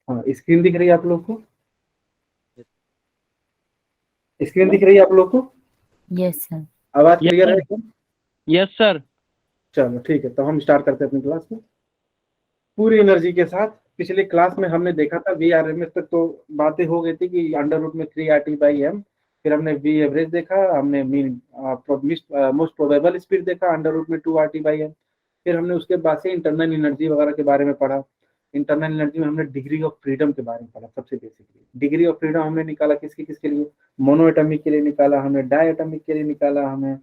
हाँ, स्क्रीन दिख रही है आप लोग को? स्क्रीन दिख रही है आप लोग को? Yes sir. आवाज यस क्लियर है सर। एकदम? Yes sir. चलो ठीक है, तो हम स्टार्ट करते हैं अपनी क्लास को पूरी एनर्जी के साथ। पिछले क्लास में हमने देखा था वी आर एम एस तक, तो बातें हो गई थी कि अंडर रूट में 3 RT/m। फिर हमने वी एवरेज देखा, हमने मीन मोस्ट प्रोबेबल स्पीड देखा अंडर रूट में 2 RT/m। फिर हमने उसके बाद से इंटरनल एनर्जी वगैरह के बारे में पढ़ा। इंटरनल एनर्जी में हमने डिग्री ऑफ फ्रीडम के बारे में पढ़ा। सबसे बेसिकली डिग्री ऑफ फ्रीडम हमने निकाला किसके किसके लिए, मोनो एटॉमिक के लिए निकाला हमने, डाई एटॉमिक के लिए निकाला हमें,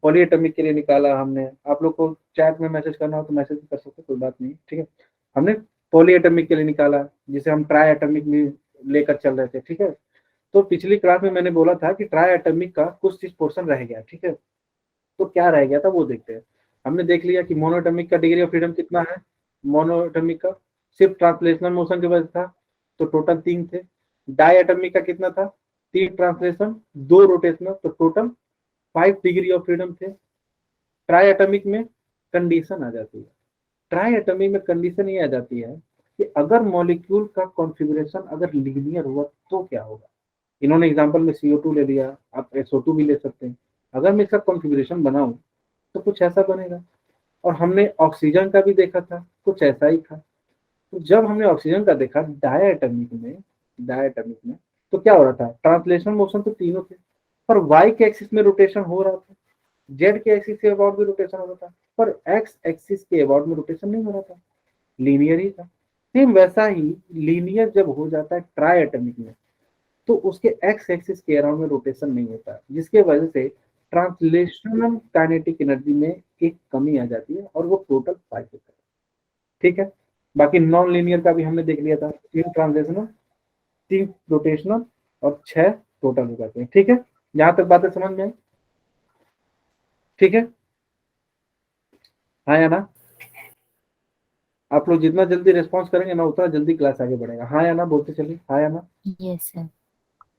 पॉलीएटॉमिक के लिए निकाला हमने। आप लोग को चैट में मैसेज करना हो तो मैसेज कर सकते, कोई बात नहीं, ठीक है। हमने पॉलीएटॉमिक के लिए निकाला, जिसे हम ट्राई एटॉमिक में लेकर चल रहे थे, ठीक है। तो पिछली क्लास में मैंने बोला था कि ट्राई एटॉमिक का कुछ चीज पोर्शन रह गया, ठीक है। तो क्या रह गया था वो देखते हैं। हमने देख लिया कि मोनोएटॉमिक का डिग्री ऑफ फ्रीडम कितना है। मोनोएटॉमिक का सिर्फ ट्रांसलेशनल मोशन की वजह था, तो टोटल 3 थे। डाई एटॉमिक का कितना था, 3 ट्रांसलेशन 2 रोटेशनल, तो टोटल 5 डिग्री ऑफ फ्रीडम थे। ट्राई एटॉमिक में कंडीशन आ जाती है, ट्राई एटॉमिक में कंडीशन ये आ जाती है कि अगर मॉलिक्यूल का कॉन्फ़िगरेशन अगर लीनियर हुआ तो क्या होगा। इन्होंने एग्जांपल में CO2 ले लिया, आप SO2 भी ले सकते हैं। अगर मैं इसका कॉन्फ़िगरेशन बनाऊं तो कुछ ऐसा बनेगा। और हमने ऑक्सीजन का भी देखा था, कुछ ऐसा ही था। तो जब हमने ऑक्सीजन का देखा डायटोमिक में तो क्या हो रहा था, ट्रांसलेशन मोशन तो तीनों थे, पर वाई के एक्सिस में रोटेशन हो रहा था, जेड के एक्सिस के अबाउट भी रोटेशन हो रहा था, पर एक्स एक्सिस के अबाउट में रोटेशन नहीं हो रहा था, लीनियर ही था। सेम वैसा ही लीनियर जब हो जाता है ट्राई एटॉमिक में, तो उसके एक्स एक्सिस के अराउंड में रोटेशन नहीं होता, जिसके वजह से ट्रांसलेशनल काइनेटिक एनर्जी में एक कमी आ जाती है और वो टोटल 5 होता है, ठीक है। बाकी नॉन लीनियर का भी हमने देख लिया था, 3 ट्रांसलेशनल, 3 रोटेशनल और 6 टोटल हो जाते हैं, ठीक है। यहां तक बातें समझ में आई? ठीक है, हाँ या ना? आप लोग जितना जल्दी रिस्पॉन्स करेंगे ना उतना जल्दी क्लास आगे बढ़ेगा। हाँ या ना बोलते चलिए, हाँ या ना? Yes sir.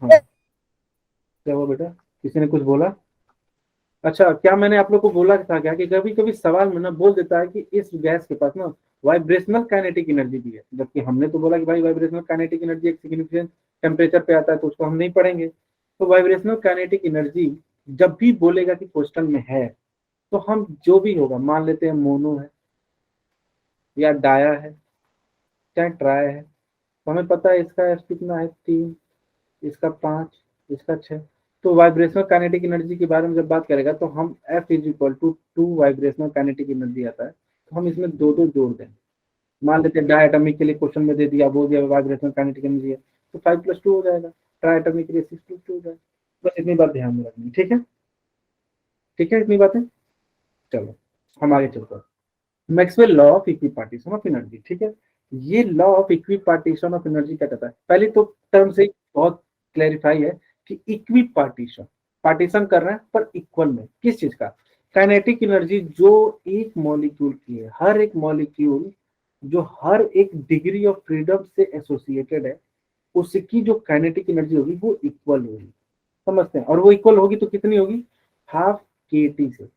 हाँ, क्या हुआ बेटा, किसी ने कुछ बोला? अच्छा, क्या मैंने आप लोग को बोला था क्या कि कभी कभी सवाल में ना बोल देता है कि इस गैस के पास ना वाइब्रेशनल काइनेटिक एनर्जी भी है, जबकि हमने तो बोला कि भाई वाइब्रेशनल काइनेटिक एनर्जी एक सिग्निफिकेंट टेम्परेचर पे आता है, तो उसको हम नहीं पढ़ेंगे। तो वाइब्रेशनल काइनेटिक एनर्जी जब भी बोलेगा कि क्वेश्चन में है, तो हम जो भी होगा मान लेते हैं मोनो है या डाया है चाहे ट्राई है, तो हमें पता है इसका एफ कितना है, 3, इसका 5, इसका 6। तो वाइब्रेशनल काइनेटिक एनर्जी के बारे में जब बात करेगा तो हम F is equal to 2 vibrational kinetic energy आता है, तो हम इसमें दो दो जोड़ दें। मान लेते हैं डायटोमिक के लिए क्वेश्चन में दे दिया, बोल दिया वाइब्रेशनल काइनेटिक एनर्जी है, तो 5 + 2 हो जाएगा। ट्राइटोमिक के लिए 6 + 2 हो जाएगा। बस इतनी बात ध्यान में रखनी, ठीक है। ठीक है, इतनी बातें। चलो हम आगे चलते हैं। Maxwell law of equipartition of energy, ठीक है। ये law of equipartition of energy क्या कहता है, पहले तो टर्म से बहुत क्लैरिफाई है कि इक्विपार्टीशन, पार्टीशन कर रहे हैं पर इक्वल में, किस चीज का, काइनेटिक एनर्जी जो एक मॉलिक्यूल की है, हर एक मॉलिक्यूल जो हर एक डिग्री ऑफ फ्रीडम से एसोसिएटेड है, उसकी जो काइनेटिक एनर्जी होगी वो इक्वल होगी, समझते हैं। और वो इक्वल होगी तो कितनी होगी, हाफ KT से।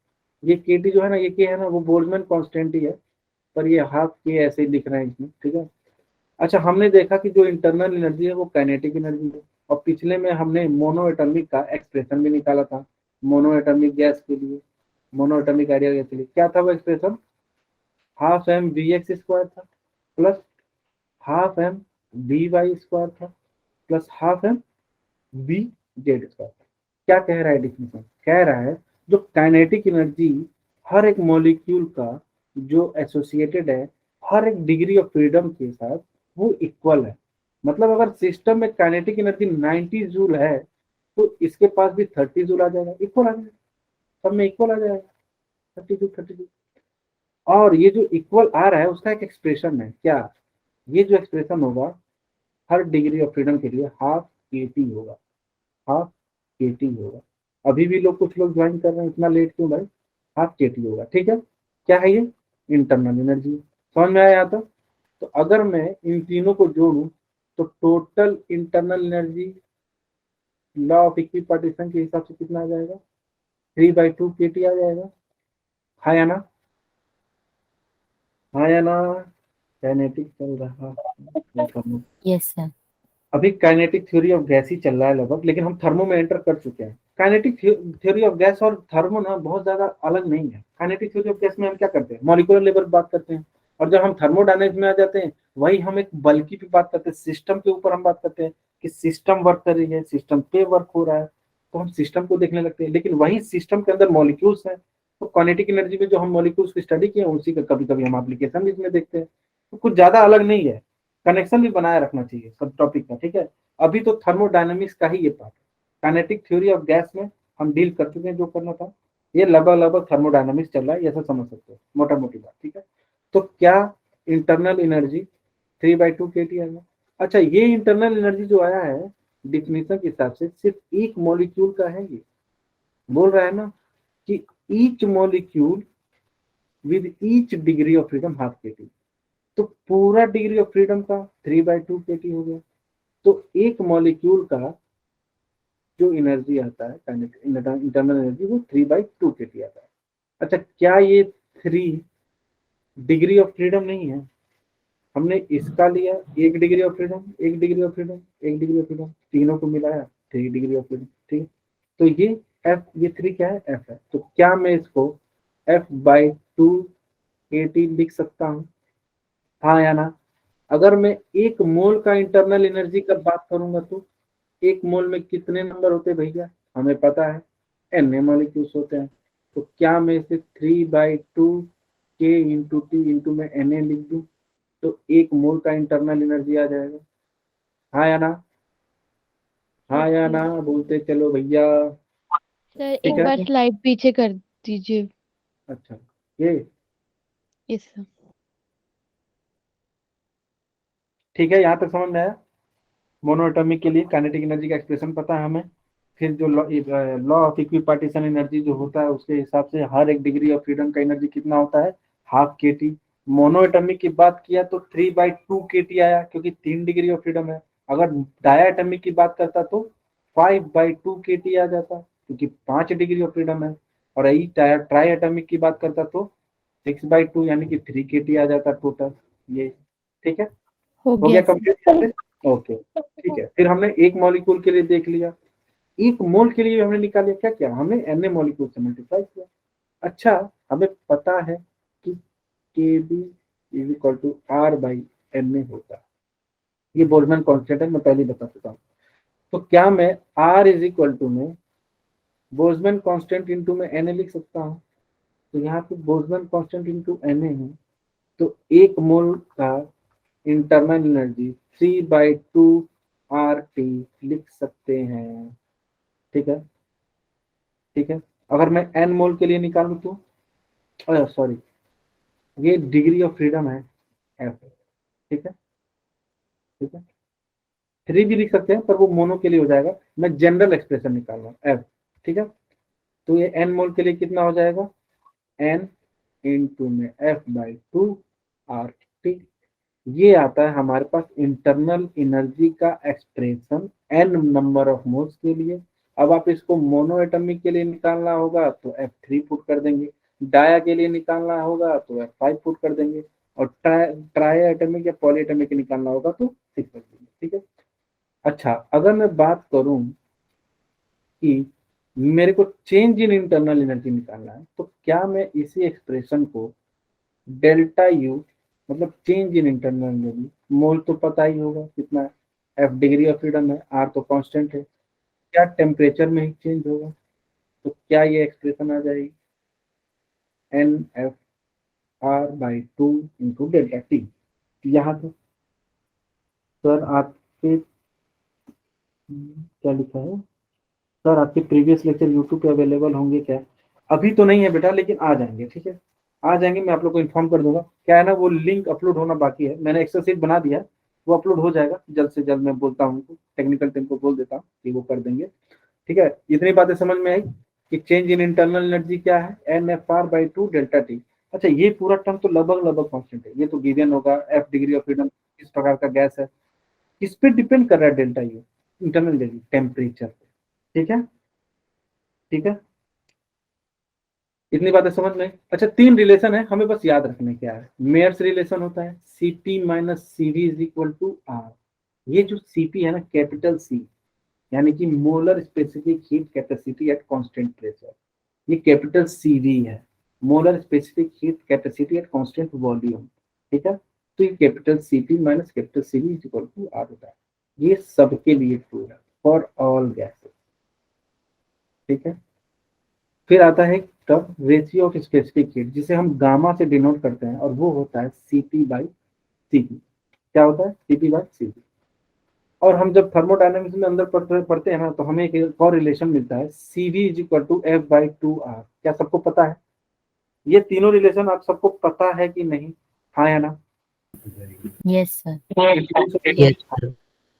ये KT जो है ना, ये के है ना, वो बोल्ट्जमैन कांस्टेंट ही है, पर ये हाफ के ऐसे ही लिख रहे हैं इसमें, ठीक है। अच्छा, हमने देखा कि जो इंटरनल एनर्जी है वो काइनेटिक एनर्जी है, और पिछले में हमने मोनो एटॉमिक का एक्सप्रेशन भी निकाला था। मोनो एटॉमिक गैस के लिए, मोनो एटॉमिक आइडिया गैस के लिए क्या था वो एक्सप्रेशन, ½ m VX² था, प्लस ½ m VY² था, प्लस ½ m VZ² था। क्या कह रहा है डिफिनेशन, कह रहा है जो काइनेटिक एनर्जी हर एक मॉलिक्यूल का जो एसोसिएटेड है हर एक डिग्री ऑफ फ्रीडम के साथ, वो इक्वल है। मतलब अगर सिस्टम में काइनेटिक एनर्जी 90 जूल है, तो इसके पास भी 30 जूल आ जाएगा, इक्वल आ जाएगा, सब में इक्वल आ जाएगा, 30 जूल। और ये जो इक्वल आ रहा है उसका एक एक्सप्रेशन है, क्या, ये जो एक्सप्रेशन होगा हर डिग्री ऑफ फ्रीडम के लिए ½ KT होगा, ½ KT होगा। अभी भी लोग, कुछ लोग ज्वाइन कर रहे हैं, इतना लेट क्यों भाई, ½ KT होगा, ठीक है। क्या है ये, इंटरनल एनर्जी, समझ में आया यहाँ तक? तो अगर मैं इन तीनों को जोड़ूं तो total internal energy law of equipartition के हिसाब से कितना आ जाएगा, 3/2 KT आ जाएगा। हाँ या ना, हाँ या ना? काइनेटिक चल रहा है। Yes sir. अभी काइनेटिक थ्योरी ऑफ गैस ही चल रहा है लगभग, लेकिन हम थर्मो में एंटर कर चुके हैं। काइनेटिक थ्योरी ऑफ गैस और थर्मो ना बहुत ज्यादा अलग नहीं है। काइनेटिक थ्योरी ऑफ गैस में हम क्या करते हैं, मॉलिक्यूलर लेवल पर बात करते हैं, और जब हम थर्मोडायनेमिक्स में आ जाते हैं वही हम एक बल्कि पे बात करते हैं, सिस्टम के ऊपर हम बात करते हैं कि सिस्टम वर्क कर रही है, सिस्टम पे वर्क हो रहा है, तो हम सिस्टम को देखने लगते हैं। लेकिन वही सिस्टम के अंदर मॉलिक्यूल्स हैं, तो काइनेटिक एनर्जी में जो हम मॉलिक्यूल्स की स्टडी किए उसी का कभी कभी हम एप्लीकेशन भी इसमें देखते हैं। तो कुछ ज्यादा अलग नहीं है, कनेक्शन भी बनाए रखना चाहिए सब टॉपिक का, ठीक है। अभी तो थर्मोडायनामिक्स का ही ये पार्ट है। काइनेटिक थ्योरी ऑफ गैस में हम डील कर चुके हैं जो करना था। ये लगभग लगभग थर्मोडायनामिक्स चल रहा है, ये सब समझ सकते हो मोटा मोटी बात, ठीक है। तो क्या इंटरनल एनर्जी 3/2 kT आएगा। अच्छा, ये इंटरनल एनर्जी जो आया है डिफिनेशन के हिसाब से सिर्फ एक मॉलिक्यूल का है। ये बोल रहा है ना कि each molecule with each degree of freedom half kT, तो पूरा डिग्री ऑफ फ्रीडम का 3/2 kT हो गया। तो एक मॉलिक्यूल का जो एनर्जी आता है इंटरनल एनर्जी वो 3/2 kT आता है। अच्छा, क्या ये 3 डिग्री ऑफ फ्रीडम नहीं है। हमने इसका लिया 1 degree of freedom, 1 degree of freedom, 1 degree of freedom, तीनों को मिलाया 3 डिग्री ऑफ फ्रीडम, ठीक है। तो ये एफ, ये 3 क्या है, एफ है। तो क्या मैं इसको F/2 kT लिख सकता हूँ, हाँ या ना। अगर मैं एक मोल का इंटरनल एनर्जी का बात करूंगा तो एक मोल में कितने नंबर होते हैं भैया, हमें पता है एन मॉलिक्यूल्स होते हैं। तो क्या मैं इसे 3/2 K × T × मैं Na लिख दूं तो एक मोल का इंटरनल एनर्जी आ जाएगा, हाँ या ना। हाँ या ओके ना बोलते चलो भैया। सर, ठीक एक है, बार स्लाइड पीछे कर दीजिए। अच्छा ये इस ठीक है, यहाँ तक समझ में आया। मोनोएटॉमिक के लिए काइनेटिक एनर्जी का एक्सप्रेशन पता है हमें। फिर जो लॉ ऑफ इक्विपार्टीशन एनर्जी जो होता है उसके हिसाब से हर एक डिग्री ऑफ फ्रीडम का एनर्जी कितना होता है, हाफ kT। मोनोएटॉमिक की बात किया तो 3/2 kT आया क्योंकि 3 डिग्री ऑफ फ्रीडम है। अगर डायएटॉमिक की बात करता तो 5/2 kT आ जाता क्योंकि 5 डिग्री ऑफ फ्रीडम है। और यही ट्राई की बात करता तो 6/2 यानी कि 3 kT आ जाता टोटल। ये ठीक है, हो हो गया गया सर। कंप्लीट। ओके, ठीक है। फिर हमने एक मॉलिक्यूल के लिए देख लिया, एक मोल के लिए हमने निकाला, क्या क्या हमने Na मॉलिक्यूल से मल्टीप्लाई किया। अच्छा, हमें पता है कि Kb is equal to R/Na होता है, ये बोल्ट्जमैन कांस्टेंट है, मैं पहले बता चुका हूँ। तो क्या मैं R इज इक्वल टू में बोल्ट्जमैन कांस्टेंट इंटू में Na लिख सकता हूँ। तो यहाँ पे बोल्ट्जमैन कांस्टेंट इंटू Na है, तो एक मोल का इंटरनल एनर्जी 3/2 RT लिख सकते हैं, ठीक है। ठीक है, अगर मैं एन मोल के लिए निकालूं तो सॉरी, ये डिग्री ऑफ फ्रीडम है एफ, ठीक है। ठीक है, 3 भी लिख सकते हैं पर वो मोनो के लिए हो जाएगा, मैं जनरल एक्सप्रेशन निकाल रहा हूँ एफ, ठीक है। तो ये एन मोल के लिए कितना हो जाएगा, एन इंटू में F/2 RT। ये आता है हमारे पास इंटरनल एनर्जी का expression N number of moles के लिए। अब आप इसको मोनो एटॉमिक के लिए निकालना होगा तो F3 पुट कर देंगे, डाया के लिए निकालना होगा तो F5 पुट कर देंगे, और ट्राई एटॉमिक या पॉली एटॉमिक निकालना होगा तो 6 कर देंगे, ठीक है। अच्छा, अगर मैं बात करूं कि मेरे को चेंज इन इंटरनल एनर्जी निकालना है तो क्या मैं इसी एक्सप्रेशन को डेल्टा यू, मतलब चेंज इन इंटरनल एनर्जी, मोल तो पता ही होगा कितना है, एफ डिग्री ऑफ फ्रीडम है, आर तो कांस्टेंट है, क्या टेम्परेचर में ही चेंज होगा। तो क्या ये एक्सप्रेशन आ जाएगी NF/R/2 × ΔT। यहाँ तो सर आपके क्या लिखा है, सर आपके प्रीवियस लेक्चर यूट्यूब पे अवेलेबल होंगे क्या। अभी तो नहीं है बेटा, लेकिन आ जाएंगे, ठीक है। आ जाएंगे, मैं आप लोग को इन्फॉर्म कर दूंगा। क्या है ना, वो लिंक अपलोड होना बाकी है, मैंने एक्सेल शीट बना दिया है, वो अपलोड हो जाएगा जल्द से जल्द। मैं बोलता हूँ टेक्निकल टीम को बोल देता हूँ कि वो कर देंगे, ठीक है। इतनी बातें समझ में आई कि चेंज इन इंटरनल एनर्जी क्या है, NFR/2 ΔT। अच्छा, ये पूरा टर्म तो लगभग लगभग कॉन्स्टेंट है, ये तो गिवन होगा। एफ डिग्री ऑफ फ्रीडम किस प्रकार का गैस है, किस पे डिपेंड कर रहा है delta U, internal energy, temperature पे, ठीक है। ठीक है, इतनी बातें समझ में? अच्छा, 3 रिलेशन है, हमें बस याद रखने क्या है। मेयर्स रिलेशन होता है Cp minus Cv is equal to R। ये जो Cp है ना, कैपिटल C, यानी कि molar specific heat capacity at constant pressure, ये कैपिटल Cv है, molar specific heat capacity at constant volume. ठीक है, तो ये capital Cp minus capital Cv is equal to R होता है। ये सबके लिए ट्रू है, फॉर ऑल गैसेस। ठीक है, फिर आता है तब रेशियो ऑफ स्पेसिफिक हीट, जिसे हम गामा से डिनोट करते हैं, और वो होता है Cp बाई Cv। क्या होता है? Cp by Cv। और हम जब थर्मोडायनेमिक्स में अंदर पढ़ते हैं ना, तो हमें एक और रिलेशन मिलता है, Cv is equal to F by 2R। क्या सबको पता है? ये तीनों रिलेशन आप सबको पता है कि नहीं? हाँ या ना? Yes sir. Yes sir.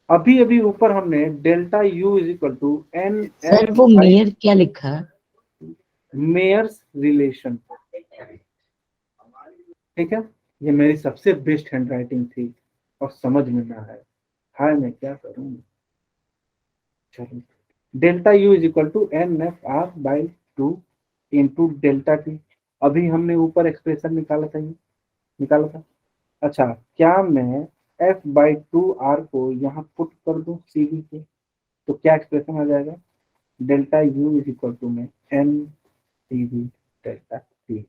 अभी अभी ऊपर हमने delta U is equal to N sir वो मेयर क्या लिखा है? Mayer's relation. ठीक है, ये मेरी सबसे बेस्ट हैंड राइटिंग थी और समझ में ना आया, हाय मैं क्या करूं। चलो, delta U is equal to N F R by 2 into delta T. अभी हमने ऊपर एक्सप्रेशन निकाला था, ये निकाला था। अच्छा, क्या मैं एफ बाई 2R को यहाँ पुट कर दूं Cv के, तो क्या एक्सप्रेशन आ जाएगा? Delta U is equal to में एन Cv डेल्टा टी।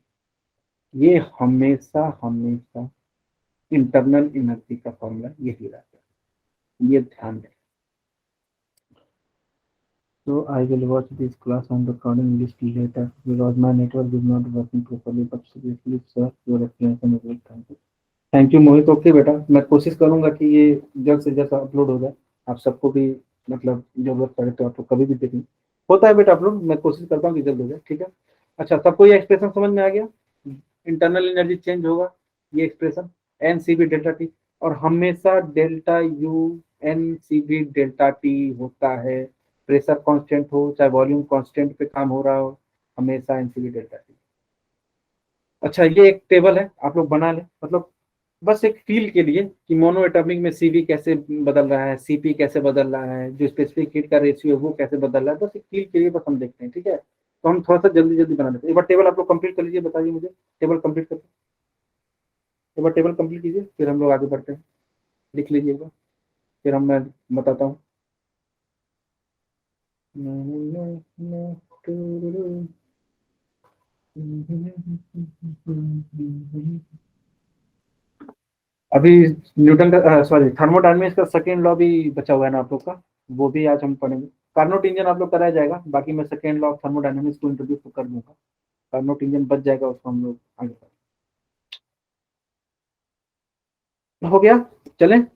ये हमेशा हमेशा इंटरनल एनर्जी का फॉर्मूला यही रहता है, ये ध्यान दें। So I will watch this class on recording list later because my network is not working properly. But seriously, sir, your explanation is very thank you. Thank you Mohit. Okay बेटा, मैं कोशिश करूंगा कि ये जल्द से जल्द अपलोड हो जाए, आप सबको भी मतलब जरूरत पड़े तो आप लोग कभी भी देखें। होता है बेटा अपलोड, मैं कोशिश करता हूँ कि जल्द हो जाए। ठीक है, अच्छा सबको ये एक्सप्रेशन समझ में आ गया? इंटरनल एनर्जी चेंज होगा, ये expression N C B delta T, और हमेशा delta U N C B delta T होता है, प्रेशर कांस्टेंट हो चाहे वॉल्यूम कांस्टेंट पे काम हो रहा हो, हमेशा N C B delta T. अच्छा, ये एक टेबल है, आप लोग बना लें, मतलब बस एक फील के लिए कि मोनो एटॉमिक में Cv कैसे बदल रहा है, Cp कैसे बदल रहा है, जो स्पेसिफिक हीट का रेशियो है वो कैसे बदल रहा है, बस एक फील के लिए बस हम देखते हैं। ठीक है, तो हम थोड़ा सा जल्दी जल्दी बना लेते हैं। एक बार टेबल आप लोग कंप्लीट कर लीजिए, बताइए मुझे टेबल कंप्लीट करके, एक बार टेबल कंप्लीट कीजिए, फिर हम लोग आगे बढ़ते हैं। लिख लीजिए एक बार, फिर हम मैं बताता हूँ। अभी न्यूटन का सॉरी थर्मोडायनेमिक्स का सेकेंड लॉ भी बचा हुआ है ना आप लोग का, वो भी आज हम पढ़ेंगे। कार्नोट इंजन आप लोग कराया जाएगा, बाकी मैं सेकेंड लॉ ऑफ थर्मोडायनेमिक्स को इंट्रोड्यूस कर दूंगा। कार्नोट इंजन बच जाएगा, उसको हम लोग आगे हो गया। चलें,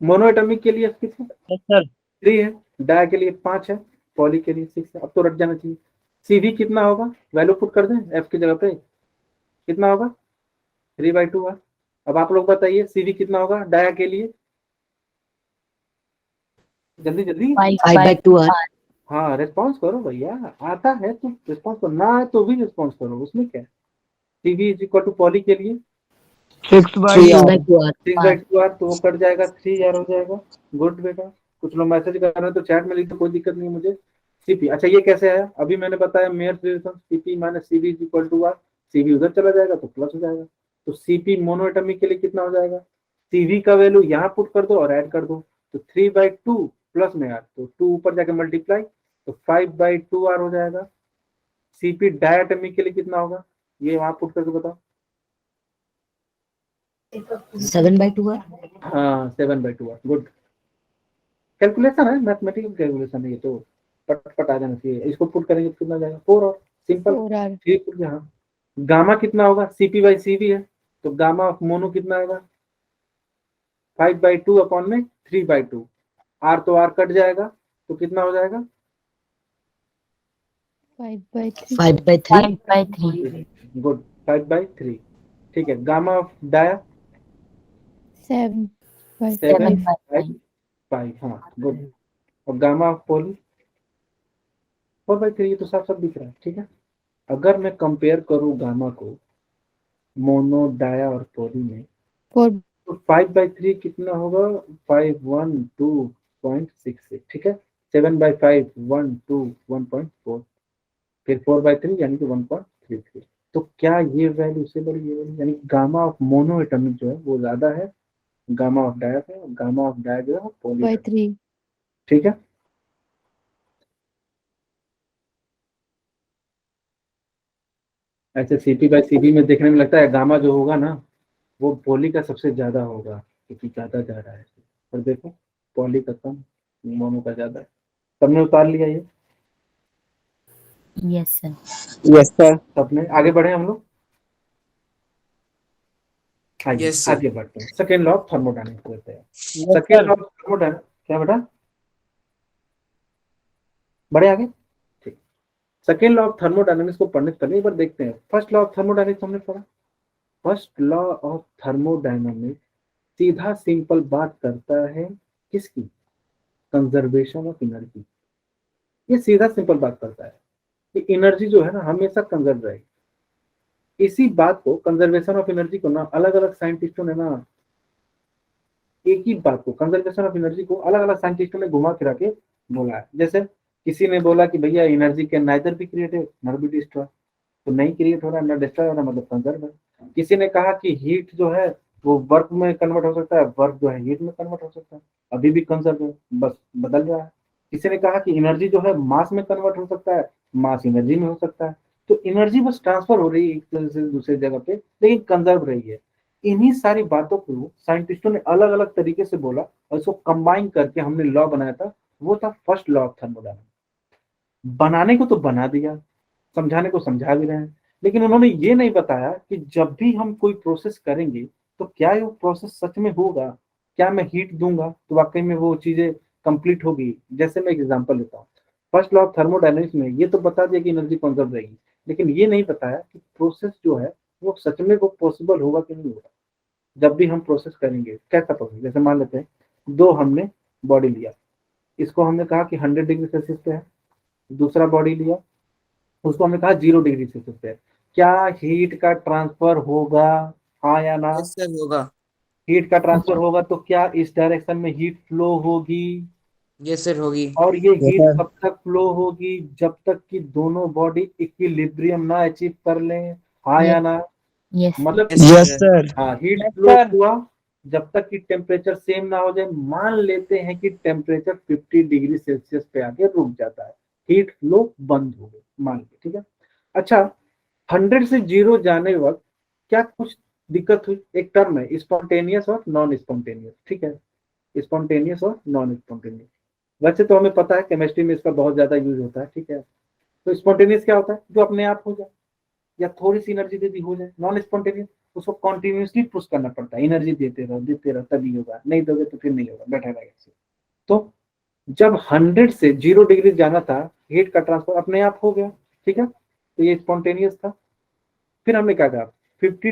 मोनो एटॉमिक के लिए कितने? सर 3 है, डाया के लिए 5 है, पॉली के लिए 6 है। अब तो रट जाना चाहिए। Cv कितना होगा, वैल्यू पुट कर दें एफ की जगह पे, कितना होगा? 3/2 है। अब आप लोग बताइए Cv कितना होगा डाया के लिए, जल्दी जल्दी। 5/2R। हाँ रिस्पॉन्स करो भैया, आता है तो रिस्पॉन्स करो, ना है तो भी रिस्पॉन्स करो, उसमें क्या है। Cv is equal to poly के लिए 6/2R। 3/2R। 6/2R, तो वो कट जाएगा 3R हो जाएगा। गुड बेटा, कुछ लोग मैसेज कर रहे हैं तो चैट में लिख दो, कोई दिक्कत नहीं है मुझे। Cp, अच्छा ये कैसे आया? अभी मैंने बताया Mayer relation Cp minus Cv is equal to R। Cv उधर चला जाएगा तो प्लस हो जाएगा, तो Cp मोनो एटॉमिक के लिए कितना हो जाएगा? Cv का वैल्यू यहाँ पुट कर दो और ऐड कर दो, तो 3/2 प्लस में R, तो 2 ऊपर जाके मल्टीप्लाई, तो 5/2R हो जाएगा। Cp डायटॉमिक के लिए कितना होगा, ये वहां पुट करके बताओ। 7/2R। हाँ 7/2R, गुड। कैलकुलेशन है, मैथमेटिकल कैलकुलेशन है ये, तो पट आ जाना चाहिए। इसको पुट करेंगे तो कितना जाएगा? 4 और सिंपल 4R। 3 पुट। हाँ, गामा कितना होगा? Cp/Cv है, तो गामा ऑफ मोनो कितना आएगा? 5/2 अपॉन में 3/2। R तो R कट जाएगा, तो कितना हो जाएगा? 5/3। 5/3। गुड, 5/3। ठीक है, गामा ऑफ डाया 7/5। 7/5। हाँ गुड, और गामा ऑफ पोली 4/3। ये तो साफ साफ दिख रहा है। ठीक है, अगर मैं कंपेयर करूं गामा को मोनो डाया और पोली में, 4। तो 5/3 कितना होगा? 512.66। ठीक है, 7/5 121.4, फिर 4/3 यानी कि 1.3। 0.33। तो क्या ये वैल्यू उससे बड़ी ये वैल्यू, यानी गामा ऑफ मोनो एटॉमिक जो है वो ज्यादा है गामा ऑफ डाय से, गामा ऑफ डाय जो है पॉली। 2/3 ठीक है, ऐसे CP/CP में देखने में लगता है गामा जो होगा ना वो पॉली का सबसे ज्यादा होगा क्योंकि ज्यादा जा रहा है, पर देखो पॉली का कम मोनो का ज्यादा है। सबने उतार लिया ये? Yes sir. Yes sir. सबने आगे बढ़े हम लोग, आइए यस सर। आगे बढ़ते हैं। सेकेंड लॉ ऑफ थर्मोडायनेमिक्स लेते हैं। Yes second sir. Law of thermodynamics क्या बेटा, बढ़े आगे? ठीक, सेकेंड लॉ ऑफ थर्मोडायनेमिक्स को पढ़ने से पहले एक बार देखते हैं फर्स्ट लॉ ऑफ थर्मोडायनेमिक्स हमने पढ़ा। फर्स्ट लॉ ऑफ थर्मोडायनेमिक्स सीधा सिंपल बात करता है किसकी, कंजर्वेशन ऑफ एनर्जी। ये सीधा सिंपल बात करता है कि एनर्जी जो है ना हमेशा कंजर्व रहेगी। इसी बात को, कंजर्वेशन ऑफ एनर्जी को ना अलग अलग साइंटिस्टों ने ना, एक ही बात को कंजर्वेशन ऑफ एनर्जी को अलग अलग साइंटिस्टों ने घुमा फिरा के बोला है। जैसे किसी ने बोला कि भैया energy can neither be created not be destroy, तो नहीं क्रिएट हो रहा है ना डिस्ट्रॉय हो रहा है, मतलब कंजर्व है। किसी ने कहा कि हीट जो है वो वर्क में कन्वर्ट हो सकता है, वर्क जो है हीट में कन्वर्ट हो सकता है, अभी भी कंजर्व है, बस बदल रहा है। किसी ने कहा कि एनर्जी जो है मास में कन्वर्ट हो सकता है, मास एनर्जी में हो सकता है। तो एनर्जी बस ट्रांसफर हो रही है एक जगह से दूसरी जगह पे, लेकिन कंजर्व रही है। इन्हीं सारी बातों को साइंटिस्टों ने अलग अलग तरीके से बोला और इसको कंबाइन करके हमने लॉ बनाया था, वो था फर्स्ट लॉ ऑफ थर्मोडायनामिक्स। बनाने को तो बना दिया, समझाने को समझा भी रहे हैं, लेकिन उन्होंने ये नहीं बताया कि जब भी हम कोई प्रोसेस करेंगे तो क्या वो प्रोसेस सच में होगा, क्या मैं हीट दूंगा तो वाकई में वो चीजें कंप्लीट होगी। जैसे मैं एक एग्जांपल लेता हूँ, फर्स्ट लॉ ऑफ थर्मोडायनेमिक्स में ये तो बता दिया कि एनर्जी कंजर्व रहेगी, लेकिन ये नहीं बताया कि प्रोसेस जो है वो सच में वो पॉसिबल होगा कि नहीं होगा। जब भी हम प्रोसेस करेंगे कैसा प्रोसेस, जैसे मान लेते हैं दो हमने बॉडी लिया, इसको हमने कहा कि 100 डिग्री सेल्सियस पे है, दूसरा बॉडी लिया उसको हमने कहा 0 डिग्री सेल्सियस पे है। क्या हीट का ट्रांसफर होगा, हाँ या ना? यस सर होगा। हीट का ट्रांसफर होगा तो क्या इस डायरेक्शन में हीट फ्लो होगी, यस सर होगी। और ये यस हीट सर। कब तक फ्लो होगी, जब तक कि दोनों बॉडी इक्विलिब्रियम ना अचीव कर लें, हाँ या ना? यस मतलब यस यस सर। सर। हाँ, हीट यस फ्लो सर। हुआ जब तक कि टेम्परेचर सेम ना हो जाए। मान लेते हैं कि टेम्परेचर 50 डिग्री सेल्सियस पे आके रुक जाता है, हीट फ्लो बंद हो गई मान के, ठीक है। अच्छा, 100 से 0 जाने वक्त क्या कुछ दिक्कत हुई? एक टर्म है स्पॉन्टेनियस और नॉन स्पॉन्टेनियस, ठीक है, स्पॉन्टेनियस और नॉन स्पॉन्टेनियस। वैसे तो हमें पता है केमिस्ट्री में इसका बहुत ज्यादा यूज होता है, ठीक है। तो स्पॉन्टेनियस क्या होता है, जो अपने आप हो जाए या थोड़ी सी एनर्जी दे दी हो जाए। नॉन स्पॉन्टेनियस उसको कॉन्टिन्यूसली पुश करना पड़ता है, एनर्जी देते रहो तभी होगा, नहीं दोगे तो फिर नहीं होगा, बैठा रहेगा। तो जब 100 से 0 डिग्री जाना था, हीट का ट्रांसफर अपने आप हो गया, ठीक है, तो ये स्पॉन्टेनियस था। फिर हमने क्या कहा 50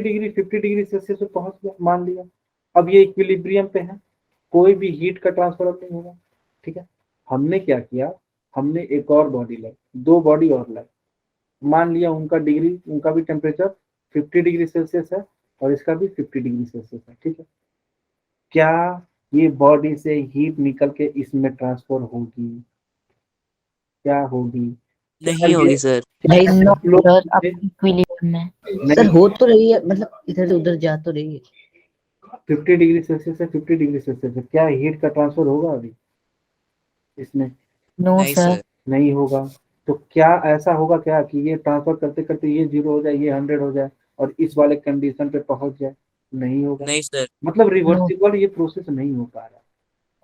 डिग्री सेल्सियस पे पहुंच गया, मान लिया अब ये इक्विलिब्रियम पे है, कोई भी हीट का ट्रांसफर अब नहीं होगा, ठीक है। हमने क्या किया, हमने एक और बॉडी लाई, दो बॉडी और लाई, मान लिया उनका भी टेम्परेचर 50 डिग्री सेल्सियस है और इसका भी 50 डिग्री सेल्सियस है, ठीक है। क्या ये बॉडी से हीट निकल के इसमें ट्रांसफर होगी, क्या होगी? क्या नहीं ये होगी सर। नहीं नो फ्लो सर, अब इक्विलिब्रियम में सर नहीं? हो तो रही है, मतलब इधर से उधर जा तो रही है। 50 डिग्री सेल्सियस से 50 डिग्री सेल्सियस है, क्या हीट का ट्रांसफर होगा अभी इसमें? नो नहीं सर। सर। नहीं होगा। तो क्या ऐसा होगा क्या कि ये ट्रांसफर करते करते ये 0 हो जाए, ये 100 हो जाए और इस वाले कंडीशन पे पहुंच जाए? नहीं होगा। नहीं सर। मतलब नो रिवर्सिबल ये प्रोसेस नहीं हो पा रहा,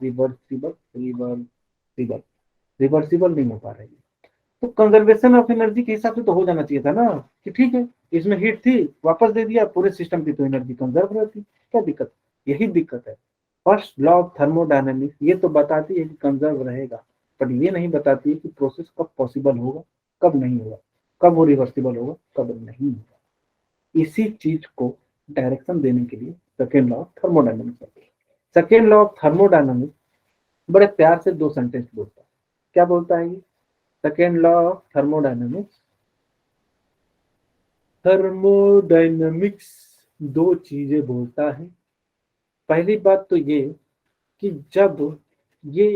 रिवर्सिबल रिवर्सिबल रिवर्सिबल नहीं हो पा रही है। तो कंजर्वेशन ऑफ एनर्जी के हिसाब से तो हो जाना चाहिए था ना, कि ठीक है इसमें हीट थी वापस दे दिया, पूरे सिस्टम की तो एनर्जी कंजर्व रहती, क्या दिक्कत? यही दिक्कत है। फर्स्ट लॉ ऑफ थर्मोडायनेमिक्स ये तो बताती है कि कंजर्व रहेगा, पर ये नहीं बताती है कि प्रोसेस कब पॉसिबल होगा, कब नहीं होगा, कब वो रिवर्सिबल होगा, कब नहीं होगा। इसी चीज को डायरेक्शन देने के लिए सेकेंड लॉ ऑफ थर्मोडायनेमिक्स है। सेकेंड लॉ ऑफ थर्मोडायनेमिक्स बड़े प्यार से दो सेंटेंस बोलता है। क्या बोलता है ये? सेकेंड लॉ ऑफ थर्मोडायनेमिक्स दो चीजें बोलता है। पहली बात तो ये कि जब ये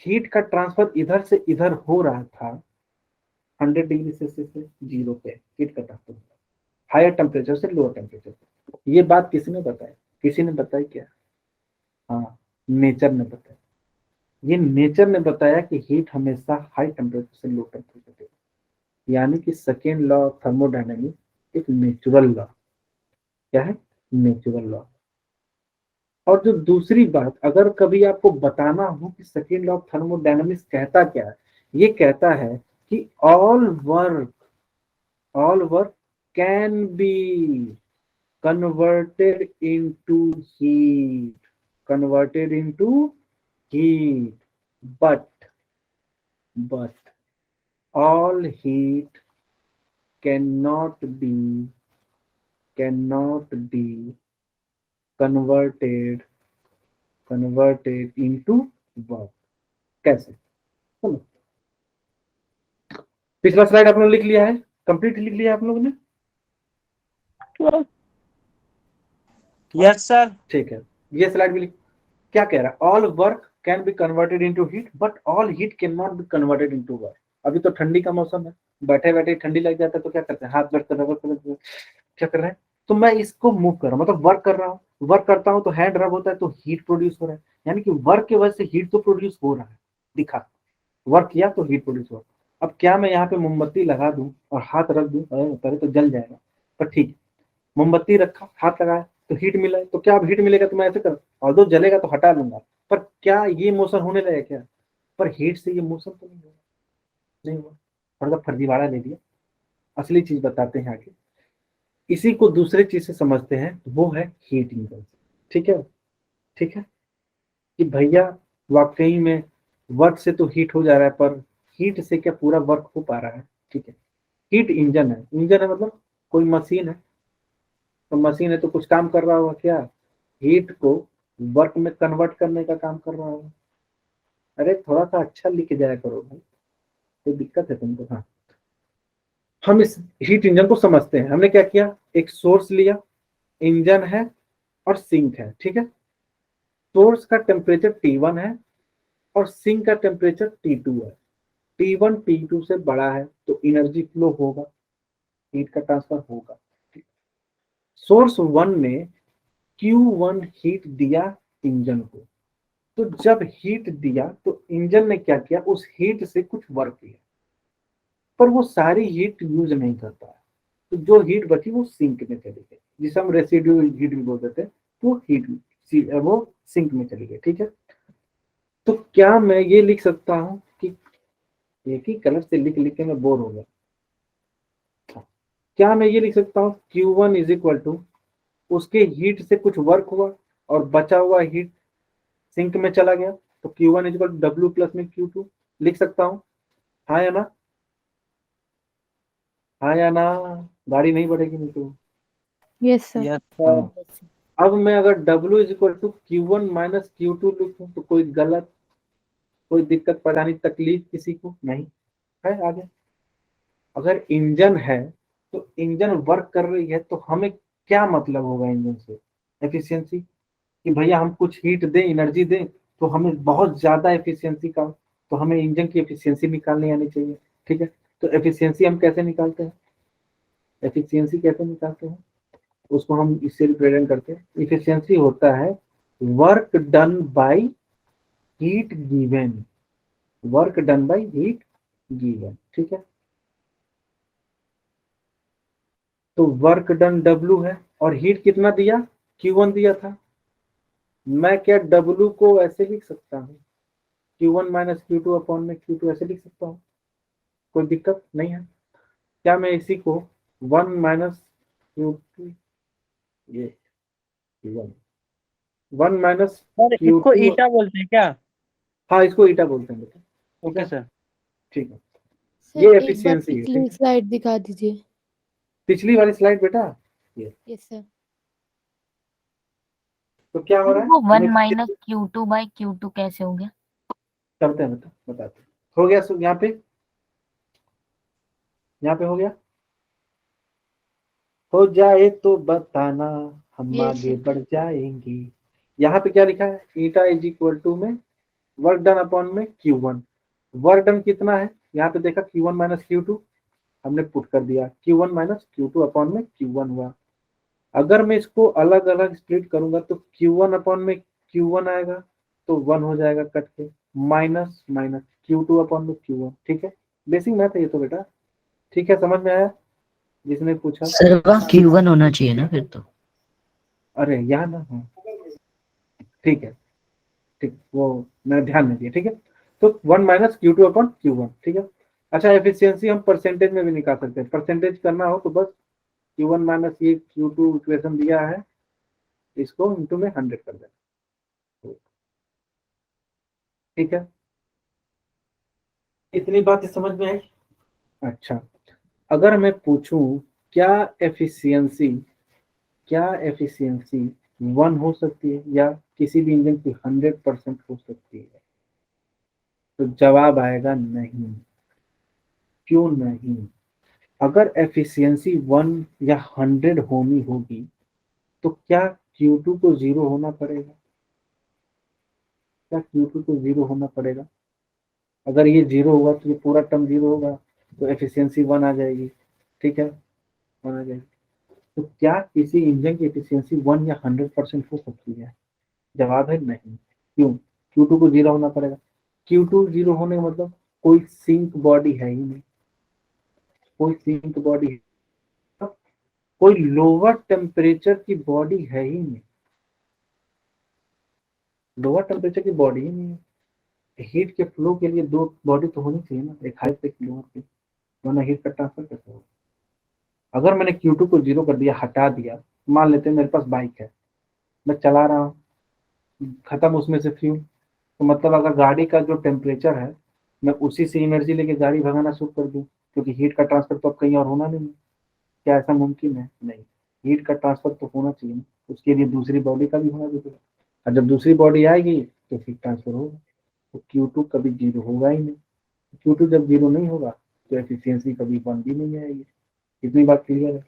हीट का ट्रांसफर इधर से इधर हो रहा था, 100 डिग्री सेल्सियस से 0 पे हीट कट ऑफ होता है, हायर टेम्परेचर से लोअर टेम्परेचर पे। ये बात किसने बताया? किसी ने बताई क्या? हाँ, नेचर ने बताया। ये नेचर ने बताया कि हीट हमेशा हाई टेम्परेचर से लो टेम्परेचर पे, यानी कि सेकेंड लॉ ऑफ थर्मोडायनेमिक्स एक नेचुरल लॉ। क्या है? Natural law. और जो दूसरी बात, अगर कभी आपको बताना हो कि सेकेंड लॉ ऑफ थर्मोडायनेमिक्स कहता क्या है, ये कहता है कि all work can be converted into heat, but all heat cannot be converted into work। कैसे? सुनो, पिछला स्लाइड आप लोग लिख लिया है, कंप्लीट लिख लिया आप लोगों ने? Yes sir. ठीक है, ये स्लाइड भी क्या कह रहा है? All work can be converted into heat but all heat can not be converted into work. अभी तो ठंडी का मौसम है, बैठे बैठे ठंडी लग जाता है तो क्या करते हैं? हाथ दर्द कर रहा है, क्या कर रहे हैं? तो मैं इसको मूव कर रहा हूँ, मतलब वर्क कर रहा हूँ, वर्क करता हूँ तो हैंड रब होता है तो हीट प्रोड्यूस हो रहा है, यानी कि वर्क की वजह से हीट तो प्रोड्यूस हो रहा है। दिखा, वर्क किया तो हीट प्रोड्यूस हो। अब क्या मैं यहाँ पे मोमबत्ती लगा दूं और हाथ रख दूं? पहले तो जल जाएगा, पर ठीक है, मोमबत्ती रखा, हाथ लगाया तो हीट मिला है, तो क्या अब हीट मिलेगा तो मैं ऐसे कर, और दो जलेगा तो हटा लूंगा, पर क्या ये मोशन होने लगेगा क्या? पर हीट से ये मोशन तो नहीं होगा, नहीं हुआ, थोड़ा सा फर्जीवाड़ा ले दिया। असली चीज बताते हैं आगे, इसी को दूसरे चीज से समझते हैं, वो है हीट इंजन। ठीक है, ठीक है, कि भैया वाकई में वर्क से तो हीट हो जा रहा है, पर हीट से क्या पूरा वर्क हो पा रहा है? ठीक है, हीट इंजन है। इंजन है मतलब कोई मशीन है, तो मशीन है तो कुछ काम कर रहा होगा, क्या? हीट को वर्क में कन्वर्ट करने का काम कर रहा होगा। अरे थोड़ा सा अच्छा लिख जाया करो भाई, कोई दिक्कत है तुमको? हाँ, हम इस हीट इंजन को समझते हैं। हमने क्या किया? एक सोर्स लिया, इंजन है और सिंक है। ठीक है, सोर्स का टेम्परेचर T1 है और सिंक का टेम्परेचर T2 है। T1 T2 से बड़ा है तो एनर्जी फ्लो होगा, हीट का ट्रांसफर होगा। सोर्स 1 ने Q1 हीट दिया इंजन को, तो जब हीट दिया तो इंजन ने क्या किया? उस हीट से कुछ वर्क किया, पर वो सारी हीट यूज नहीं करता है, तो जो हीट बची वो सिंक में चली गई, जिसे हम रेसिड्यू हीट भी बोल देते हैं, वो हीट वो सिंक में चली गई। ठीक है, तो क्या मैं ये लिख सकता हूँ कि एक ही कलर से लिख लिख के मैं बोर हो गया? क्या मैं ये लिख सकता हूँ Q1 इज इक्वल टू उसके हीट से कुछ वर्क हुआ और बचा हुआ हीट सिंक में चला गया, तो Q1 is equal to W plus में Q2 लिख सकता हूँ? हाँ या ना? हाँ या ना? गाड़ी नहीं बढ़ेगी नहीं तो। Yes sir. यस हाँ, सर। अब मैं अगर W is equal to Q1 minus Q2 लिखूं तो कोई गलत, कोई दिक्कत, परेशानी, तकलीफ किसी को नहीं है? आगे अगर इंजन है तो इंजन वर्क कर रही है, तो हमें क्या मतलब होगा इंजन से? एफिशिएंसी, कि भैया हम कुछ हीट दें, एनर्जी दें, तो हमें बहुत ज्यादा एफिशिएंसी का, तो हमें इंजन की एफिशिएंसी निकालनी आनी चाहिए। ठीक है, तो एफिशिएंसी हम कैसे निकालते हैं? एफिशिएंसी कैसे निकालते हैं उसको हम इससे रिप्रेजेंट करते हैं। इफिशियंसी होता है work done by heat given, work done by heat given. ठीक है, तो वर्क डन W है और हीट कितना दिया? Q1 दिया था। मैं क्या W को ऐसे लिख सकता हूँ, Q1 माइनस Q2 अपॉन में Q2 ऐसे लिख सकता हूँ? कोई दिक्कत नहीं है। क्या मैं इसी को 1 माइनस Q2, ये Q1 1 माइनस सर इसको Q2, ईटा बोलते हैं क्या? हाँ इसको ईटा बोलते हैं बेटा। ठीक ओके है, सर। ठीक है, सर ये एक बार एफिशिएंसी है। पिछली ठीक है, स्लाइड दिखा दीजिए। पिछली वाली स्लाइड बेटा, ये यस सर। तो क्या हो रहा है? वो हम 1 माइनस Q2 बाई Q2 कैसे हो गया? करते हैं, बताते हैं। हो गया यहाँ पे, यहाँ पे हो गया? हो जाए तो बताना, हम यस आगे सर। बढ़ जाएंगे। यहाँ पे क्या लिखा है? ईटा इज इक्वल टू में वर्क डन अपॉन में Q1। वर्क डन कितना है? यहाँ पे देखा Q1 माइनस Q2 हमने पुट कर दिया, Q1 माइनस Q2 अपॉन में Q1 हुआ। अगर मैं इसको अलग अलग स्प्लिट करूंगा तो Q1 अपॉन में Q1 आएगा तो 1 हो जाएगा कट के, माइनस माइनस Q2 अपॉन में Q1। ठीक है, बेसिक मैथ है ये तो बेटा। ठीक है, समझ में आया जिसने पूछा? सर वहाँ Q1 होना चाहिए ना फिर तो। अरे यहाँ ना, हाँ ठीक है, ठीक, वो मैंने ध्यान नहीं दिया। ठीक है, तो 1 माइनस Q2 अपॉन Q1। ठीक है, अच्छा एफिशिएंसी हम परसेंटेज में भी निकाल सकते हैं। परसेंटेज करना हो तो बस Q1 माइनस ये Q2 इक्वेशन दिया है, इसको इंटू में 100 कर देना। ठीक है, इतनी बात समझ में आई? अच्छा, अगर मैं पूछूं क्या एफिशिएंसी क्या एफिशिएंसी 1 हो सकती है या किसी भी इंजन की 100% हो सकती है, तो जवाब आएगा नहीं। क्यों नहीं? अगर एफिशिएंसी 1 या 100 होनी होगी तो क्या Q2 को 0 होना पड़ेगा? क्या Q2 को 0 होना पड़ेगा? अगर ये 0 होगा तो ये पूरा टर्म 0 होगा, तो एफिशिएंसी 1 आ जाएगी। ठीक है, 1 आ जाएगी। तो क्या किसी इंजन की एफिशिएंसी 1 या 100% हो सकती है? जवाब है नहीं। क्यों? Q2 को 0 होना पड़ेगा। Q2 0 होने का मतलब कोई सिंक बॉडी है ही नहीं, कोई सिंक बॉडी है, कोई लोअर टेम्परेचर की बॉडी है ही नहीं, लोअर टेम्परेचर की बॉडी ही नहीं है। हीट के फ्लो के लिए दो बॉडी तो होनी चाहिए ना, एक हाई पे एक लोअर पे, वरना हीट का ट्रांसफर कैसे होगा? अगर मैंने Q2 को 0 कर दिया, हटा दिया, मान लेते हैं मेरे पास बाइक है, मैं चला रहा हूँ, खत्म उसमें से फ्यूल, तो मतलब अगर गाड़ी का जो टेम्परेचर है मैं उसी से एनर्जी लेके गाड़ी भगाना शुरू कर दूं, क्योंकि हीट का ट्रांसफर तो अब कहीं और होना नहीं है। क्या ऐसा मुमकिन है? नहीं, हीट का ट्रांसफर तो होना चाहिए ना, उसके लिए दूसरी बॉडी का भी होना चाहिए, और जब दूसरी बॉडी आएगी तो हीट ट्रांसफर होगा। तो Q2 कभी 0 होगा ही नहीं। Q2 जब 0 नहीं होगा तो एफिशिएंसी कभी 1 भी नहीं आएगी। इतनी बात क्लियर है?